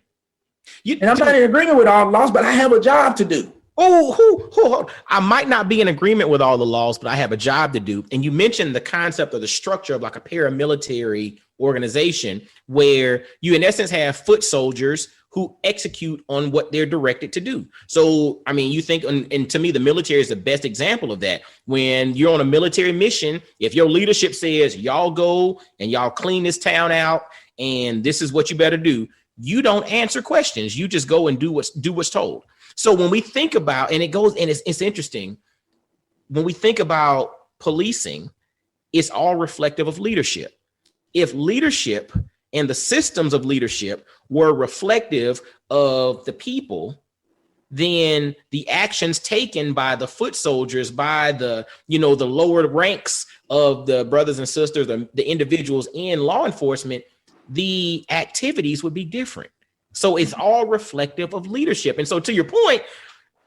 I'm not in agreement with all the laws, but I have a job to do. I might not be in agreement with all the laws, but I have a job to do. And you mentioned the concept of the structure of like a paramilitary organization where you, in essence, have foot soldiers who execute on what they're directed to do. So, I mean, you think, and to me, the military is the best example of that. When you're on a military mission, if your leadership says, y'all go and y'all clean this town out, and this is what you better do, you don't answer questions. You just go and do what's told. So when we think about, and it goes, and it's interesting, when we think about policing, it's all reflective of leadership. If leadership and the systems of leadership were reflective of the people, then the actions taken by the foot soldiers, by the lower ranks of the brothers and sisters, the individuals in law enforcement, the activities would be different. So it's all reflective of leadership. And so to your point,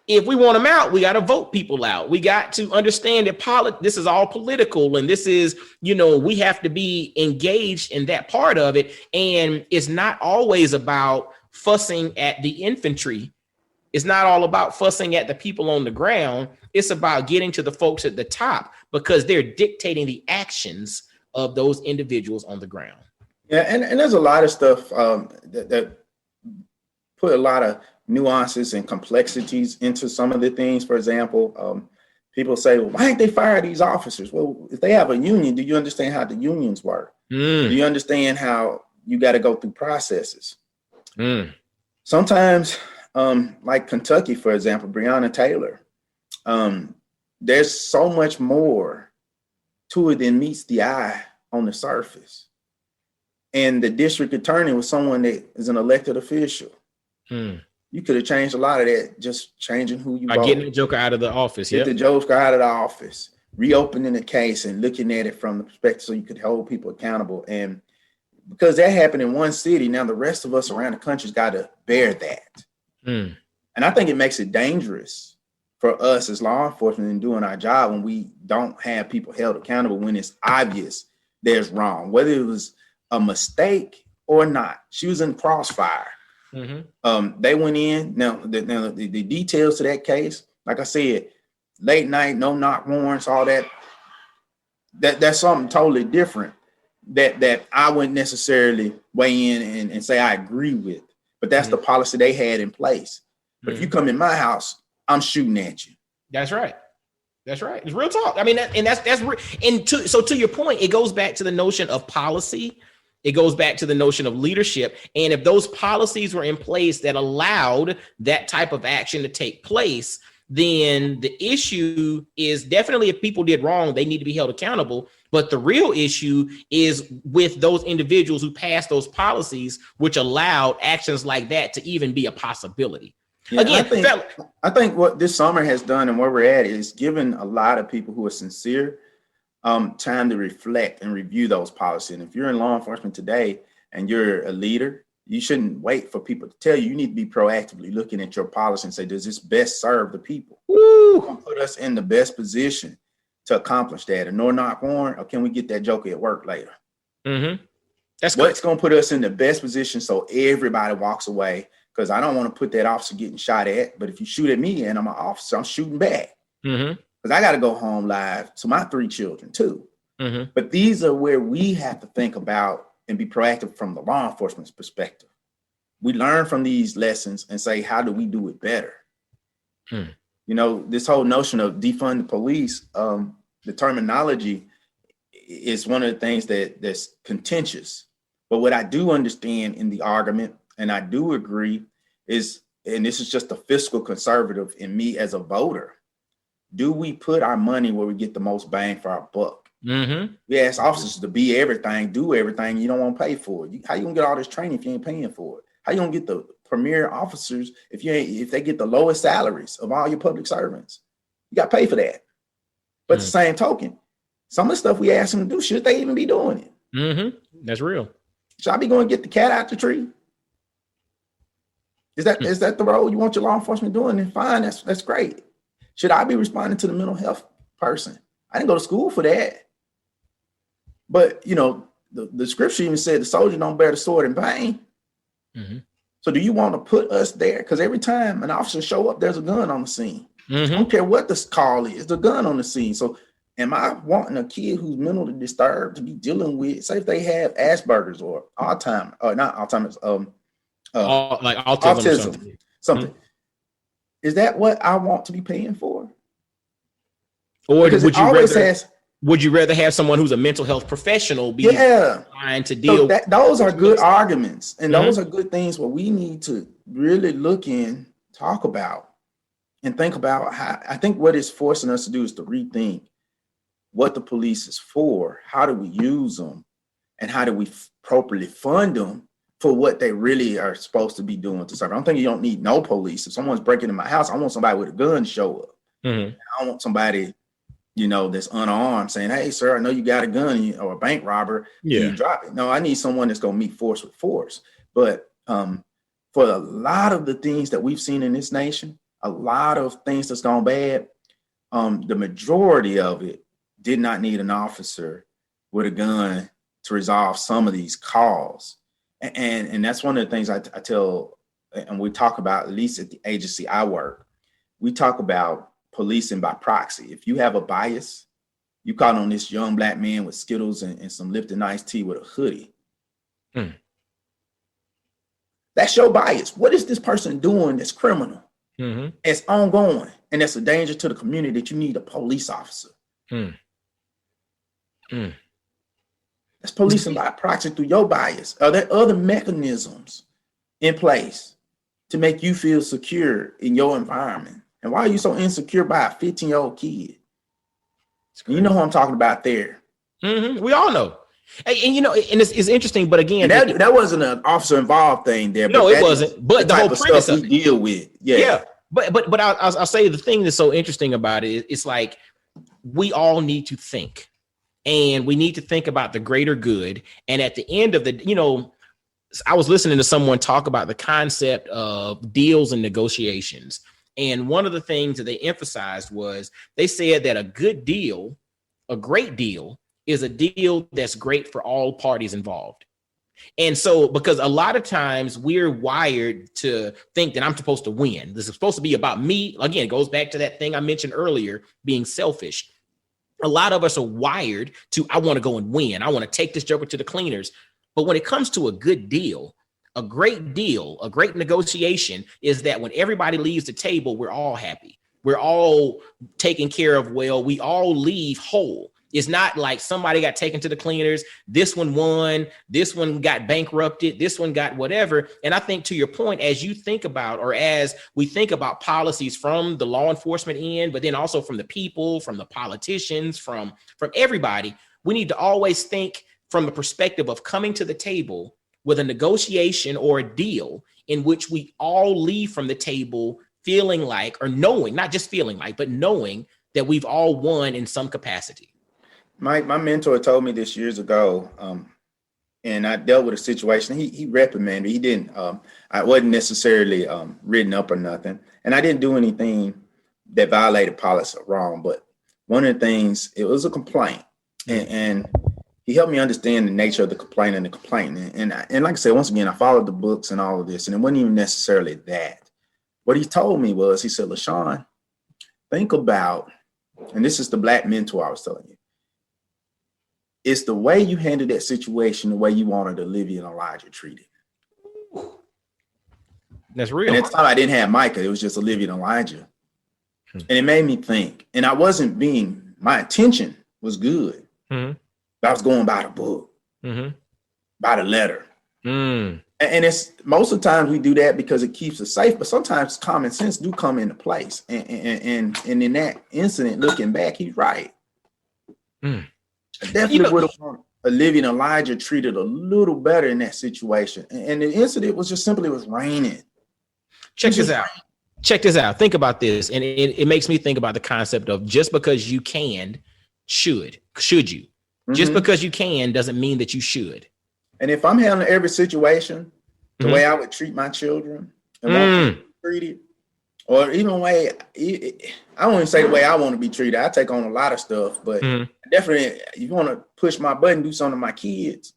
if we want them out, we got to vote people out. We got to understand that this is all political. And this is, we have to be engaged in that part of it. And it's not always about fussing at the infantry. It's not all about fussing at the people on the ground. It's about getting to the folks at the top because they're dictating the actions of those individuals on the ground. Yeah, and there's a lot of stuff that put a lot of nuances and complexities into some of the things. For example, people say, well, why ain't they fire these officers? Well, if they have a union, do you understand how the unions work? Do you understand how you got to go through processes? Sometimes, like Kentucky, for example, Breonna Taylor, there's so much more to it than meets the eye on the surface. And the district attorney was someone that is an elected official. You could have changed a lot of that, just changing who you vote. Getting the joker out of the office. Get the joker out of the office, reopening the case and looking at it from the perspective so you could hold people accountable. And because that happened in one city, now the rest of us around the country's got to bear that. And I think it makes it dangerous for us as law enforcement in doing our job when we don't have people held accountable, when it's obvious there's wrong, whether it was a mistake or not. She was in crossfire. They went in. Now the details to that case, like I said, late night, no knock warrants, all that. That's something totally different that I wouldn't necessarily weigh in and say I agree with. But that's the policy they had in place. But if you come in my house I'm shooting at you. That's right. That's right. It's real talk. I mean, so to your point, it goes back to the notion of policy. It goes back to the notion of leadership. And if those policies were in place that allowed that type of action to take place, then the issue is definitely if people did wrong, they need to be held accountable. But the real issue is with those individuals who passed those policies, which allowed actions like that to even be a possibility. Yeah, again, I think what this summer has done and where we're at is given a lot of people who are sincere time to reflect and review those policies. And if you're in law enforcement today and you're a leader, you shouldn't wait for people to tell you. You need to be proactively looking at your policy and say, does this best serve the people? Put us in the best position to accomplish that. And no knock on, or can we get that joker at work later? Mm-hmm. That's what's going to put us in the best position so everybody walks away. Because I don't want to put that officer getting shot at. But if you shoot at me and I'm an officer, I'm shooting back. Because I got to go home live to my 3 children too. But these are where we have to think about and be proactive from the law enforcement's perspective. We learn from these lessons and say, how do we do it better? You know, this whole notion of defund the police, the terminology is one of the things that's contentious. But what I do understand in the argument, and I do agree, is, and this is just a fiscal conservative in me as a voter, do we put our money where we get the most bang for our buck? We ask officers to be everything, do everything, you don't want to pay for it. How you gonna get all this training if you ain't paying for it? How you gonna get the premier officers if they get the lowest salaries of all your public servants? You got to pay for that. But the same token, some of the stuff we ask them to do, should they even be doing it? That's real. Should I be going to get the cat out the tree? Is that the role you want your law enforcement doing? Then fine, that's great. Should I be responding to the mental health person? I didn't go to school for that. But, you know, the scripture even said the soldier don't bear the sword in vain. So do you want to put us there? Because every time an officer show up, there's a gun on the scene. I don't care what the call is, the gun on the scene. So am I wanting a kid who's mentally disturbed to be dealing with, say if they have Asperger's or Alzheimer's, or not Alzheimer's, like autism, something. Is that what I want to be paying for? Or would you rather have someone who's a mental health professional be trying to deal? So those are good arguments, and those are good things where we need to really look in, talk about, and think about how. I think what it's forcing us to do is to rethink what the police is for, how do we use them, and how do we properly fund them for what they really are supposed to be doing to serve. I don't think you don't need no police. If someone's breaking in my house, I want somebody with a gun to show up. I don't want somebody, you know, that's unarmed saying, hey, sir, I know you got a gun, or a bank robber. You drop it. No, I need someone that's going to meet force with force. But for a lot of the things that we've seen in this nation, a lot of things that's gone bad, the majority of it did not need an officer with a gun to resolve some of these calls. And that's one of the things I tell, and we talk about, at least at the agency I work, we talk about policing by proxy. If you have a bias, you call on this young black man with Skittles and some Lipton iced tea with a hoodie. That's your bias. What is this person doing that's criminal? It's ongoing, and that's a danger to the community that you need a police officer. That's policing by proxy through your bias. Are there other mechanisms in place to make you feel secure in your environment? And why are you so insecure by a 15-year-old kid? You know who I'm talking about there. We all know. And you know, and it's interesting, but again, that wasn't an officer involved thing there. No, it wasn't. But the whole premise of we deal with, But I'll say the thing that's so interesting about it, it's like we all need to think, and we need to think about the greater good. And at the end of the, you know, I was listening to someone talk about the concept of deals and negotiations. And one of the things that they emphasized was they said that a good deal, a great deal, is a deal that's great for all parties involved. And so, because a lot of times we're wired to think that I'm supposed to win. This is supposed to be about me. Again, it goes back to that thing I mentioned earlier, being selfish. A lot of us are wired to, I want to go and win. I want to take this joker to the cleaners. But when it comes to a good deal, a great negotiation is that when everybody leaves the table, we're all happy. we're all taken care of well, we all leave whole. It's not like somebody got taken to the cleaners, this one won, this one got bankrupted, this one got whatever. And I think to your point, as you think about, or as we think about policies from the law enforcement end, but then also from the people, from the politicians, from everybody, we need to always think from the perspective of coming to the table with a negotiation or a deal in which we all leave from the table feeling like, or knowing, not just feeling like, but knowing that we've all won in some capacity. My mentor told me this years ago, and I dealt with a situation. He reprimanded. He didn't. I wasn't necessarily written up or nothing, and I didn't do anything that violated policy or wrong. But one of the things, it was a complaint, and he helped me understand the nature of the complaint and the complaint. And like I said, once again, I followed the books and all of this, and it wasn't even necessarily that. What he told me was, he said, LeShuan, think about, and this is the black mentor I was telling you. It's the way you handle that situation, the way you wanted Olivia and Elijah treated. That's real. And at the time I didn't have Micah, it was just Olivia and Elijah. And it made me think. And I wasn't my intention was good. I was going by the book, by the letter. And it's most of the times we do that because it keeps us safe, but sometimes common sense do come into place. And in that incident, looking back, he's right. I definitely would have wanted Olivia and Elijah treated a little better in that situation. And the incident was just simply, it was raining. Check this out. Think about this. And it makes me think about the concept of just because you can, should you? Just because you can doesn't mean that you should. And if I'm handling every situation the way I would treat my children and want to be treated, or even the way, I don't even say the way I want to be treated. I take on a lot of stuff, but definitely, if you want to push my button, do something to my kids.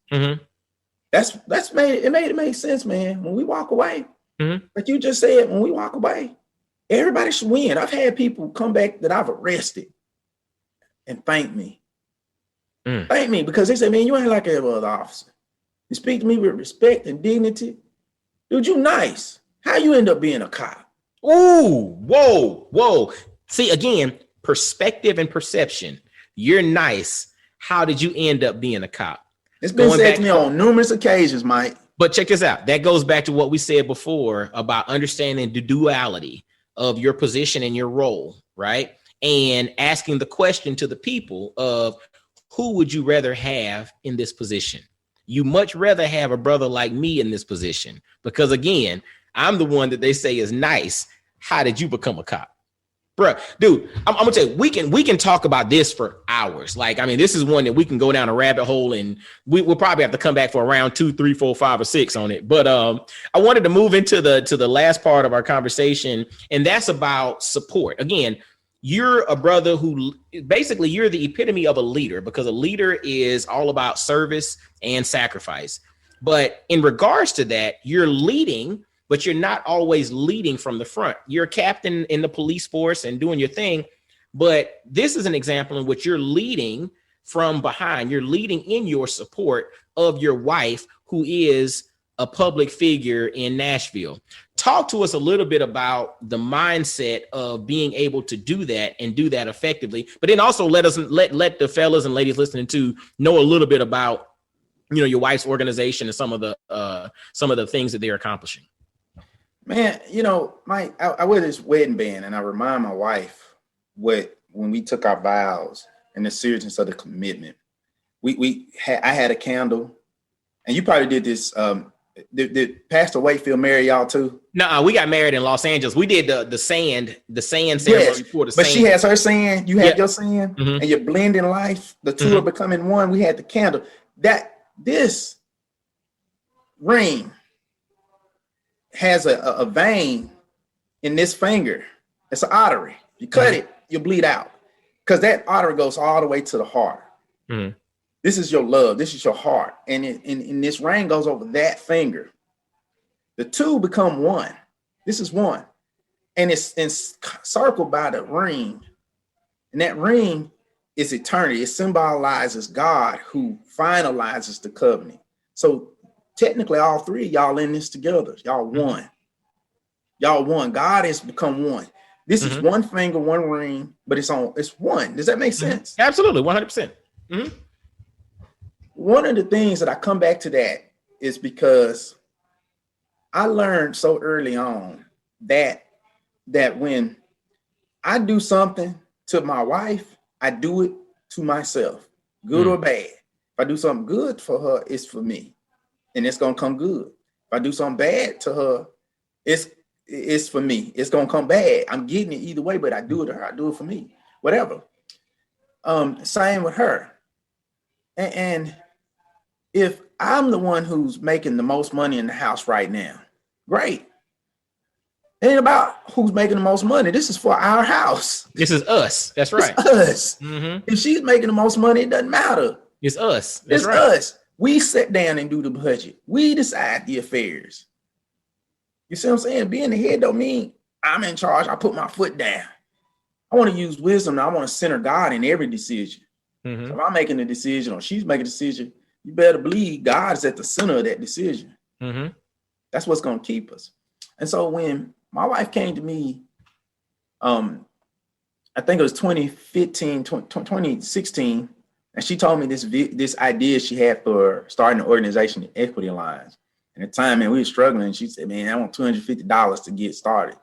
That's made it make sense, man. When we walk away, like you just said, when we walk away, everybody should win. I've had people come back that I've arrested and thank me. Thank me because they say, man, you ain't like every other officer. You speak to me with respect and dignity. Dude, you nice. How you end up being a cop? Ooh, whoa. See, again, perspective and perception. You're nice. How did you end up being a cop? It's been said to me on numerous occasions, Mike. But check this out. That goes back to what we said before about understanding the duality of your position and your role, right? And asking the question to the people of who would you rather have in this position? You much rather have a brother like me in this position because, again, I'm the one that they say is nice. How did you become a cop? Bro, dude, I'm gonna tell you, we can talk about this for hours. Like, I mean, this is one that we can go down a rabbit hole and we'll probably have to come back for around 2, 3, 4, 5, or 6 on it. But I wanted to move into the last part of our conversation, and that's about support. Again, you're a brother who basically you're the epitome of a leader because a leader is all about service and sacrifice. But in regards to that, you're leading, but you're not always leading from the front. You're a captain in the police force and doing your thing. But this is an example in which you're leading from behind. You're leading in your support of your wife, who is a public figure in Nashville. Talk to us a little bit about the mindset of being able to do that and do that effectively. But then also let the fellas and ladies listening to know a little bit about, you know, your wife's organization and some of the things that they're accomplishing. Man, you know, I wear this wedding band and I remind my wife when we took our vows and the seriousness of the commitment. I had a candle, and you probably did this. Did Pastor Wakefield marry y'all too? No, we got married in Los Angeles. We did the sand ceremony for the but sand. she has her sand, you have your sand, Mm-hmm. and you're blending life. The two are becoming one. We had the candle. This ring has a vein in this finger. It's an artery. You cut it, you bleed out, because that artery goes all the way to the heart. This is your love. This is your heart. And this ring goes over that finger. The two become one. This is one. And it's encircled by the ring. And that ring is eternity. It symbolizes God who finalizes the covenant. So technically, all three of y'all in this together. Y'all one. Y'all one. God has become one. This is one finger, one ring, but it's one. Does that make sense? Absolutely, 100%. One of the things that I come back to that is because I learned so early on that when I do something to my wife, I do it to myself, good or bad. If I do something good for her, it's for me, and it's gonna come good. If I do something bad to her, it's for me. It's gonna come bad. I'm getting it either way, but I do it to her. I do it for me. Whatever. Same with her. And if I'm the one who's making the most money in the house right now, great. It ain't about who's making the most money. This is for our house. This is us. That's right. It's us. If she's making the most money, it doesn't matter. It's us. That's it's right. us. We sit down and do the budget. We decide the affairs. You see what I'm saying? Being the head don't mean I'm in charge. I put my foot down. I want to use wisdom. I want to center God in every decision. So if I'm making a decision or she's making a decision, you better believe God is at the center of that decision. That's what's going to keep us. And so when my wife came to me, I think it was 2016, and she told me this idea she had for starting an organization, the Equity Alliance. And at the time, man, we were struggling. She said, man, I want $250 to get started.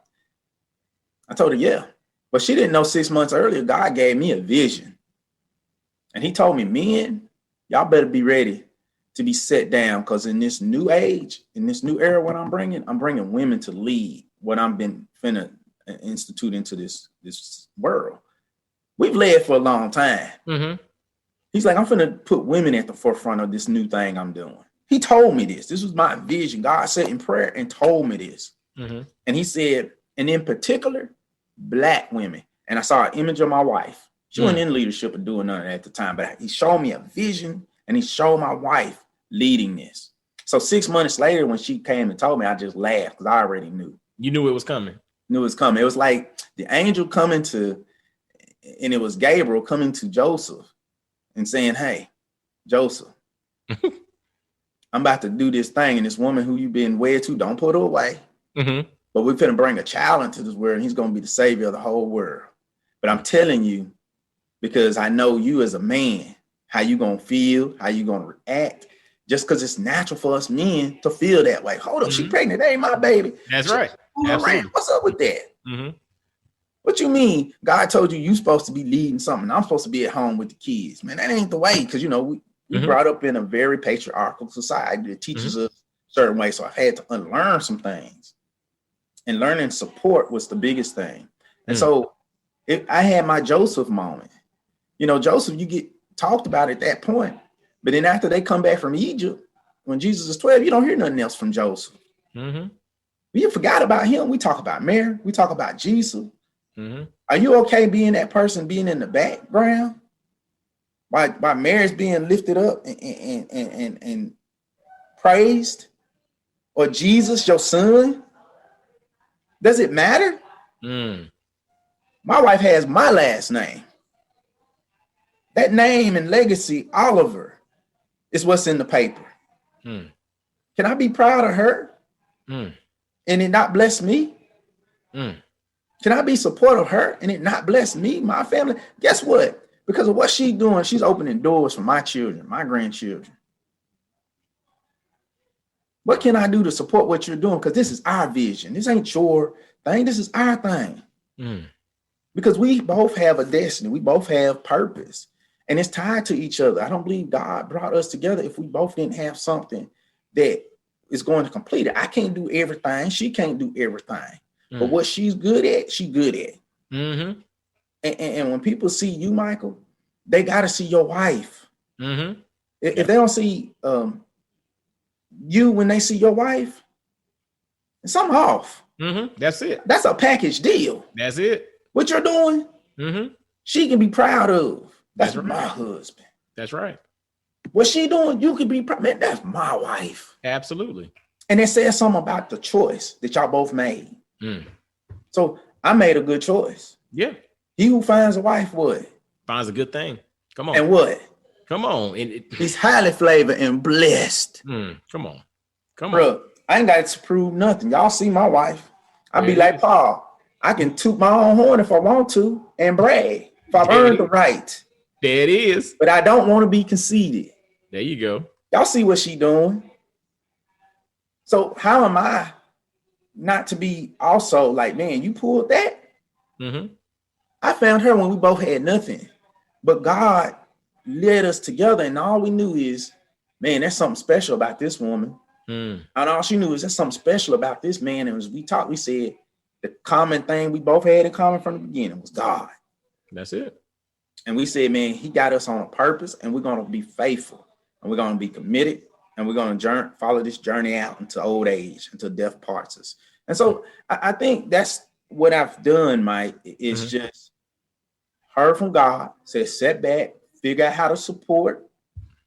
I told her, yeah. But she didn't know 6 months earlier, God gave me a vision. And he told me, men, y'all better be ready to be set down, because in this new age, in this new era, what I'm bringing women to lead what I'm been finna institute into this world. We've led for a long time. He's like, I'm finna put women at the forefront of this new thing I'm doing. He told me this. This was my vision. God said in prayer and told me this. And he said, and in particular, Black women. And I saw an image of my wife. She wasn't in leadership or doing nothing at the time, but he showed me a vision, and he showed my wife leading this. So 6 months later, when she came and told me, I just laughed because I already knew. You knew it was coming. Knew it was coming. It was like the angel coming to, and it was Gabriel coming to Joseph and saying, hey, Joseph, I'm about to do this thing, and this woman who you've been wed to, don't put her away. But we're going to bring a child into this world, and he's going to be the savior of the whole world. But I'm telling you, because I know you as a man, how you going to feel, how you going to react, just because it's natural for us men to feel that way. Hold up, she pregnant. That ain't my baby. That's right. What's up with that? What you mean? God told you supposed to be leading something. I'm supposed to be at home with the kids. Man, that ain't the way. Because, you know, we brought up in a very patriarchal society that teaches us a certain way. So I've had to unlearn some things. And learning support was the biggest thing. And so I had my Joseph moment. You know, Joseph, you get talked about at that point. But then after they come back from Egypt, when Jesus is 12, you don't hear nothing else from Joseph. We forgot about him. We talk about Mary. We talk about Jesus. Are you okay being that person, being in the background? By Mary's being lifted up and praised? Or Jesus, your son? Does it matter? My wife has my last name. That name and legacy, Oliver, is what's in the paper. Can I be proud of her and it not bless me? Can I be supportive of her and it not bless me, my family? Guess what? Because of what she's doing, she's opening doors for my children, my grandchildren. What can I do to support what you're doing? Because this is our vision. This ain't your thing. This is our thing. Because we both have a destiny. We both have purpose. And it's tied to each other. I don't believe God brought us together if we both didn't have something that is going to complete it. I can't do everything. She can't do everything. But what she's good at, she's good at. And when people see you, Michael, they got to see your wife. If they don't see you when they see your wife, it's something off. That's it. That's a package deal. That's it. What you're doing, she can be proud of. That's right. My husband. That's right. What she doing, you can be proud. Man, that's my wife. Absolutely. And it says something about the choice that y'all both made. So I made a good choice. Yeah. He who finds a wife, what? Finds a good thing. Come on. And what? Come on. He's highly flavored and blessed. Come on. Bro, I ain't got to prove nothing. Y'all see my wife. I be like Paul. I can toot my own horn if I want to and brag if I've There it earned the is. right. There it is. But I don't want to be conceited. There you go. Y'all see what she doing. So how am I not to be also like, man, you pulled that? Mm-hmm. I found her when we both had nothing. But God led us together, and all we knew is, man, there's something special about this woman. And all she knew is there's something special about this man. And as we talked, we said the common thing we both had in common from the beginning was God. That's it. And we said, man, he got us on a purpose, and we're going to be faithful, and we're going to be committed, and we're going to follow this journey out into old age, until death parts us. And so I think that's what I've done, Mike, is just heard from God, said, set back, figure out how to support,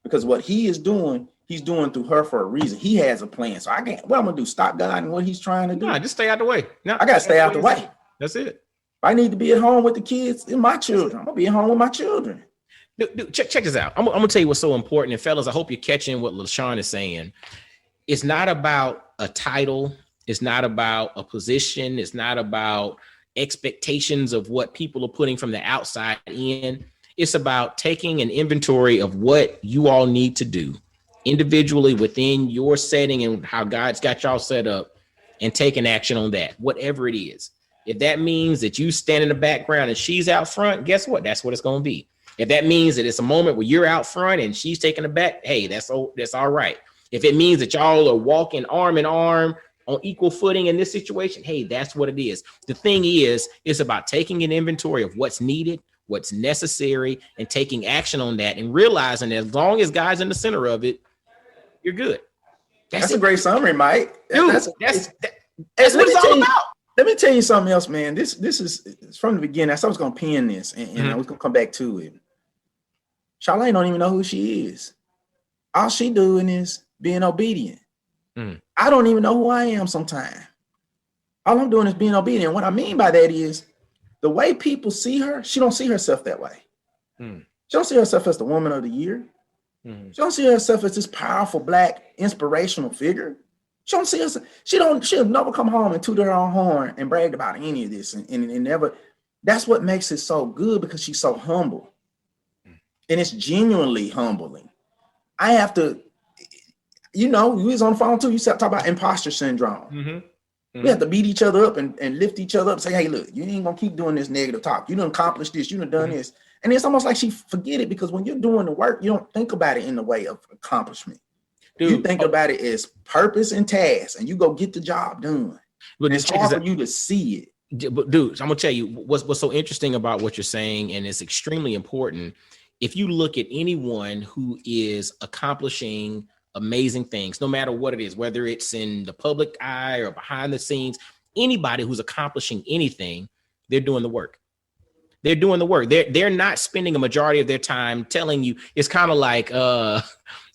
because what he is doing, he's doing through her for a reason. He has a plan. So I can't, what I'm going to do, stop God and what he's trying to do? Nah, just stay out the way. No, I got to stay out the way. That's it. If I need to be at home with the kids and my children, I'm going to be at home with my children. Dude, check this out. I'm going to tell you what's so important. And fellas, I hope you're catching what Leshuan is saying. It's not about a title. It's not about a position. It's not about expectations of what people are putting from the outside in. It's about taking an inventory of what you all need to do individually within your setting and how God's got y'all set up, and taking action on that, whatever it is. If that means that you stand in the background and she's out front, guess what? That's what it's going to be. If that means that it's a moment where you're out front and she's taking the back, hey, that's all right. If it means that y'all are walking arm in arm on equal footing in this situation, hey, that's what it is. The thing is, it's about taking an inventory of what's needed, what's necessary, and taking action on that, and realizing that as long as God's in the center of it, you're good. That's a great summary, Mike. Dude, that's what it's all about. Let me tell you something else, man. This is from the beginning. I was going to pin this, and I was going to come back to it. Charlene don't even know who she is. All she doing is being obedient. I don't even know who I am sometimes. All I'm doing is being obedient. What I mean by that is the way people see her, she don't see herself that way. She don't see herself as the woman of the year. She don't see herself as this powerful Black inspirational figure. She don't see herself. She'll never come home and toot her own horn and brag about any of this, and never. That's what makes it so good, because she's so humble, and it's genuinely humbling. I have to, you was on the phone too. You talk about imposter syndrome. We have to beat each other up and lift each other up and say, hey, look, you ain't gonna keep doing this negative talk. You done accomplished this, you done done this. And it's almost like she forget it, because when you're doing the work, you don't think about it in the way of accomplishment. Dude, you think about it as purpose and task, and you go get the job done. But it's hard for you to see it. But dude, I'm gonna tell you what's so interesting about what you're saying, and it's extremely important. If you look at anyone who is accomplishing amazing things, no matter what it is, whether it's in the public eye or behind the scenes, anybody who's accomplishing anything, they're doing the work. They're doing the work. They're not spending a majority of their time telling you. It's kind of like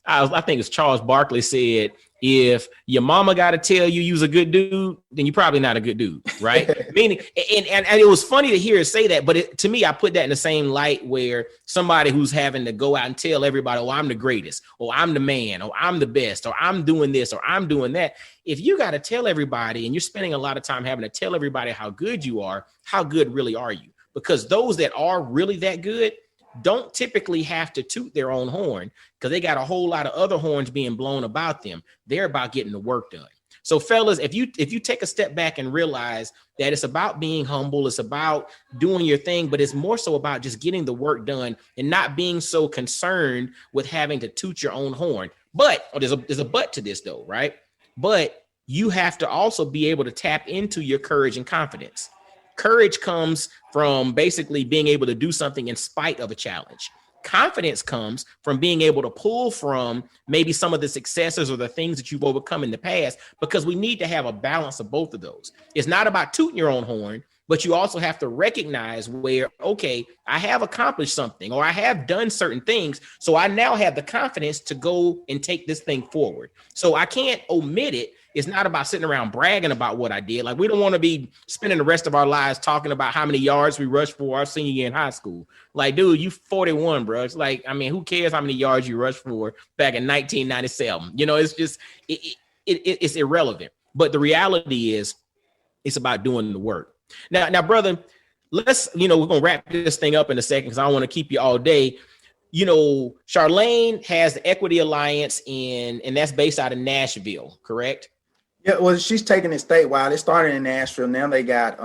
I think it's Charles Barkley said, if your mama got to tell you you's a good dude, then you're probably not a good dude, right? Meaning, and it was funny to hear her say that, but to me, I put that in the same light where somebody who's having to go out and tell everybody, oh, I'm the greatest, or I'm the man, or I'm the best, or I'm doing this, or I'm doing that. If you got to tell everybody, and you're spending a lot of time having to tell everybody how good you are, how good really are you? Because those that are really that good don't typically have to toot their own horn, because they got a whole lot of other horns being blown about them. They're about getting the work done. So fellas, if you take a step back and realize that it's about being humble, it's about doing your thing, but it's more so about just getting the work done and not being so concerned with having to toot your own horn. But there's a but to this though, right? But you have to also be able to tap into your courage and confidence. Courage comes from basically being able to do something in spite of a challenge. Confidence comes from being able to pull from maybe some of the successes or the things that you've overcome in the past, because we need to have a balance of both of those. It's not about tooting your own horn, but you also have to recognize where, okay, I have accomplished something, or I have done certain things, so I now have the confidence to go and take this thing forward. So I can't omit it. It's not about sitting around bragging about what I did. Like, we don't want to be spending the rest of our lives talking about how many yards we rushed for our senior year in high school. Like, dude, you 41, bro. It's like, I mean, who cares how many yards you rushed for back in 1997? It's just, it's irrelevant. But the reality is, it's about doing the work. Now, brother, let's, we're going to wrap this thing up in a second because I don't want to keep you all day. Charlene has the Equity Alliance and that's based out of Nashville, correct? Yeah, well, she's taking it statewide. It started in Nashville. Now they got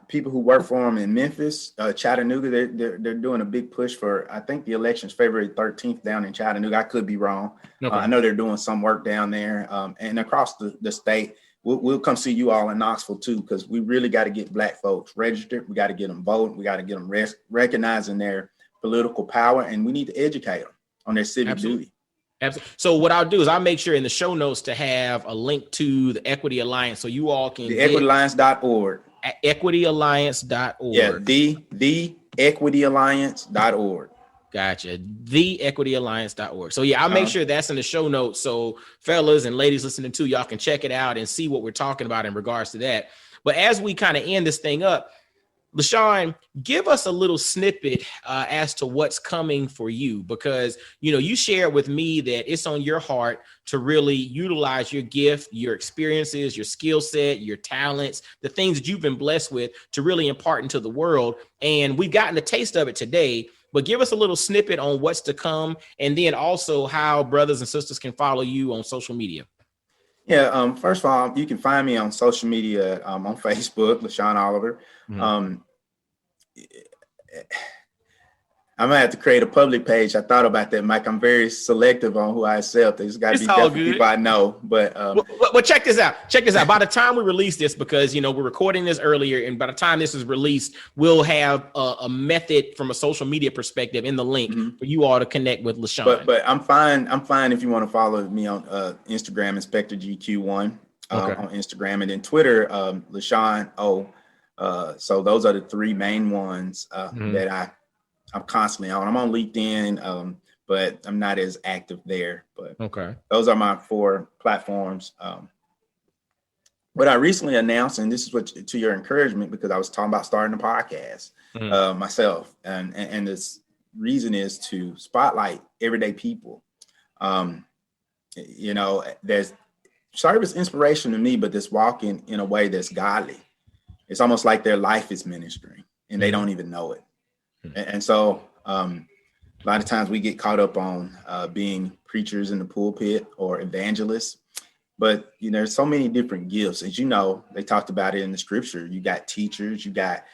people who work for them in Memphis, Chattanooga. They're doing a big push for, I think the election's February 13th down in Chattanooga. I could be wrong. Okay. I know they're doing some work down there and across the state. We'll come see you all in Knoxville too, because we really got to get Black folks registered. We got to get them voting. We got to get them recognizing their political power, and we need to educate them on their civic duty. Absolutely. So what I'll do is I'll make sure in the show notes to have a link to the Equity Alliance so you all can equityalliance.org. Equityalliance.org. Yeah, the equityalliance.org. Gotcha. Theequityalliance.org. So yeah, I'll make sure that's in the show notes. So fellas and ladies listening to, y'all can check it out and see what we're talking about in regards to that. But as we kind of end this thing up, Leshuan, give us a little snippet as to what's coming for you, because, you shared with me that it's on your heart to really utilize your gift, your experiences, your skill set, your talents, the things that you've been blessed with to really impart into the world. And we've gotten a taste of it today, but give us a little snippet on what's to come. And then also how brothers and sisters can follow you on social media. Yeah. First of all, you can find me on social media, on Facebook, Leshuan Oliver. Mm-hmm. I'm gonna have to create a public page. I thought about that, Mike. I'm very selective on who I accept. There's got to be definitely people I know. But well, check this out. By the time we release this, because we're recording this earlier, and by the time this is released, we'll have a method from a social media perspective in the link for you all to connect with Leshuan. But I'm fine. I'm fine if you want to follow me on Instagram, Inspector GQ1 on Instagram, and then Twitter, Leshuan O. So those are the three main ones that I'm constantly on. I'm on LinkedIn, but I'm not as active there. But those are my 4 platforms. What I recently announced, and this is what to your encouragement, because I was talking about starting a podcast myself, and this reason is to spotlight everyday people. There's service inspiration to me, but this walking in a way that's godly. It's almost like their life is ministry and they don't even know it. And so a lot of times we get caught up on being preachers in the pulpit or evangelists, but there's so many different gifts. As they talked about it in the scripture. You got teachers, you got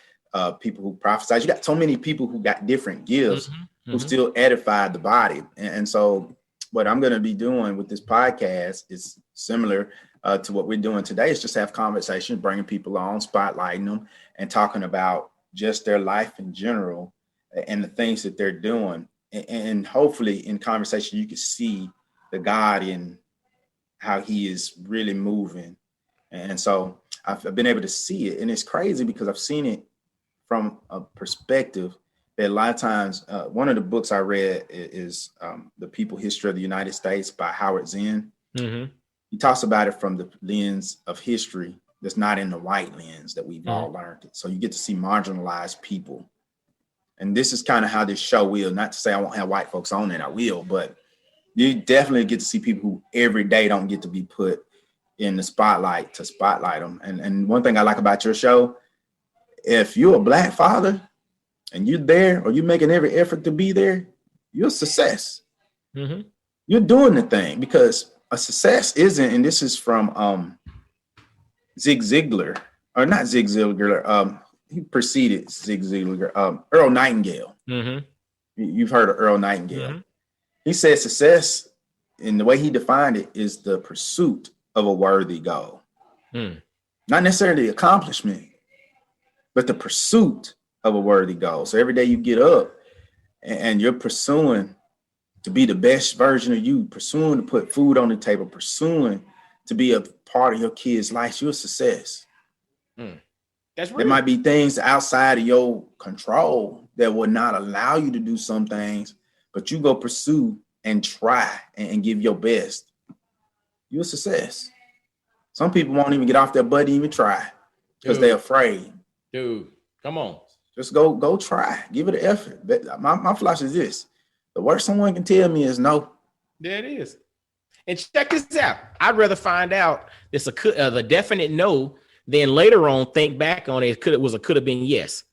people who prophesy, you got so many people who got different gifts who still edify the body. And so what I'm going to be doing with this podcast is similar to what we're doing today. Is just have conversations, bringing people on, spotlighting them, and talking about just their life in general and the things that they're doing. And hopefully in conversation, you can see the God in how he is really moving. And so I've been able to see it. And it's crazy because I've seen it from a perspective that a lot of times, one of the books I read is The People History of the United States by Howard Zinn. He talks about it from the lens of history that's not in the white lens that we've all learned it. So you get to see marginalized people. And this is kind of how this show will, not to say I won't have white folks on it, I will, but you definitely get to see people who every day don't get to be put in the spotlight to spotlight them. And one thing I like about your show, if you're a Black father and you're there or you're making every effort to be there, you're a success. You're doing the thing, because a success isn't, and this is from Zig Ziglar, or not Zig Ziglar, he preceded Zig Ziglar, Earl Nightingale. You've heard of Earl Nightingale. He said success, and the way he defined it, is the pursuit of a worthy goal. Not necessarily the accomplishment, but the pursuit of a worthy goal. So every day you get up and you're pursuing to be the best version of you, pursuing to put food on the table, pursuing to be a part of your kids' life, you're a success. That's real. There might be things outside of your control that will not allow you to do some things, but you go pursue and try and give your best. You're a success. Some people won't even get off their butt and even try because they're afraid. Dude, come on. Just go try. Give it an effort. My philosophy is this. The worst someone can tell me is no. There it is. And check this out. I'd rather find out it's the definite no then later on think back on it, could have been yes.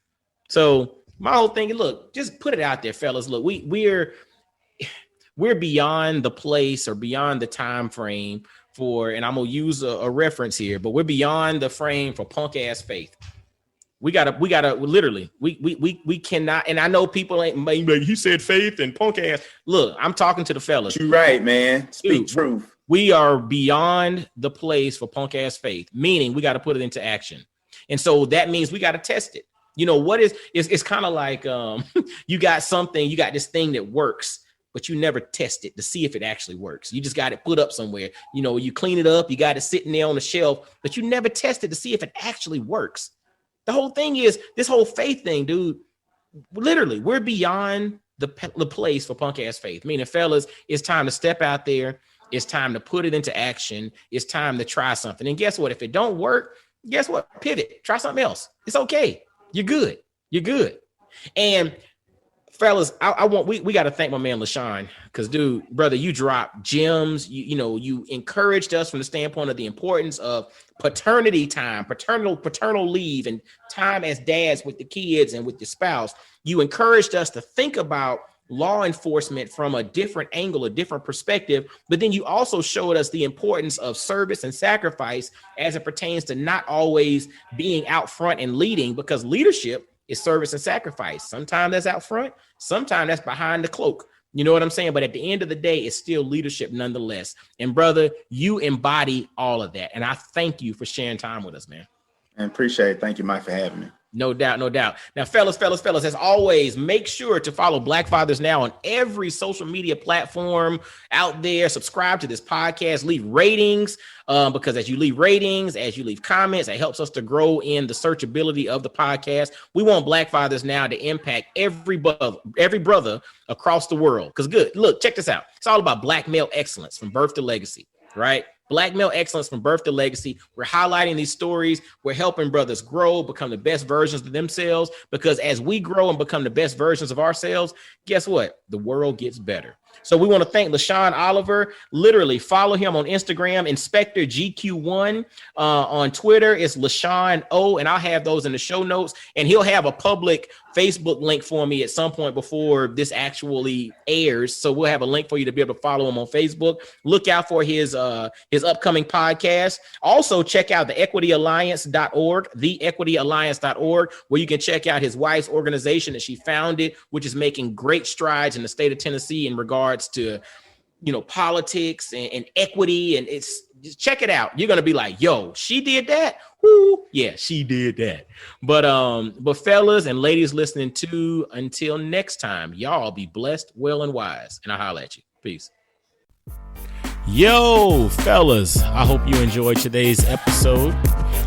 So my whole thing, look, just put it out there, fellas. Look, we're beyond the place or beyond the time frame for, and I'm gonna use a reference here, but we're beyond the frame for punk ass faith. We gotta literally, we cannot. And I know people ain't, he said faith and punk ass. Look, I'm talking to the fellas. You're right, man. Speak Dude, truth. We are beyond the place for punk ass faith, meaning we got to put it into action. And so that means we got to test it. You know, it's kind of like you got this thing that works, but you never test it to see if it actually works. You just got it put up somewhere. You know, you clean it up, you got it sitting there on the shelf, but you never test it to see if it actually works. The whole thing is this whole faith thing, dude. Literally, we're beyond the place for punk ass faith. Meaning, fellas, it's time to step out there. It's time to put it into action. It's time to try something. And guess what? If it don't work, guess what? Pivot. Try something else. It's okay. You're good. You're good. And fellas, we got to thank my man Leshuan, because dude, brother, you dropped gems. You encouraged us from the standpoint of the importance of paternity time, paternal leave, and time as dads with the kids and with your spouse. You encouraged us to think about law enforcement from a different angle, a different perspective, but then you also showed us the importance of service and sacrifice as it pertains to not always being out front and leading, because leadership is service and sacrifice. Sometimes that's out front, sometimes that's behind the cloak. You know what I'm saying? But at the end of the day, it's still leadership nonetheless. And brother, you embody all of that. And I thank you for sharing time with us, man. I appreciate it. Thank you, Mike, for having me. No doubt, no doubt. Now, fellas, as always, make sure to follow Black Fathers Now on every social media platform out there. Subscribe to this podcast, leave ratings, because as you leave ratings, as you leave comments, it helps us to grow in the searchability of the podcast. We want Black Fathers Now to impact every brother across the world. Because look, check this out. It's all about Black male excellence from birth to legacy, right? Black male excellence from birth to legacy. We're highlighting these stories. We're helping brothers grow, become the best versions of themselves, because as we grow and become the best versions of ourselves, guess what? The world gets better. So we want to thank Leshuan Oliver. Literally follow him on Instagram, Inspector GQ1. On Twitter, it's Leshuan O, and I'll have those in the show notes. And he'll have a public Facebook link for me at some point before this actually airs. So we'll have a link for you to be able to follow him on Facebook. Look out for his upcoming podcast. Also, check out theequityalliance.org, theequityalliance.org, where you can check out his wife's organization that she founded, which is making great strides in the state of Tennessee in regards to, politics and equity. And just check it out. You're going to be like, yo, she did that. Woo. Yeah, she did that. But fellas and ladies listening too, until next time, y'all be blessed, well, and wise. And I'll holler at you. Peace. Yo, fellas, I hope you enjoyed today's episode.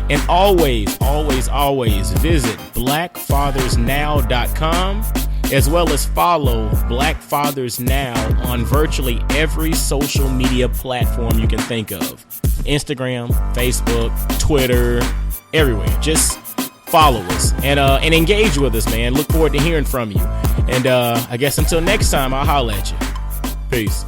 And always visit blackfathersnow.com, as well as follow Black Fathers Now on virtually every social media platform you can think of. Instagram, Facebook, Twitter, everywhere. Just follow us and engage with us, man. Look forward to hearing from you. And I guess until next time, I'll holler at you. Peace.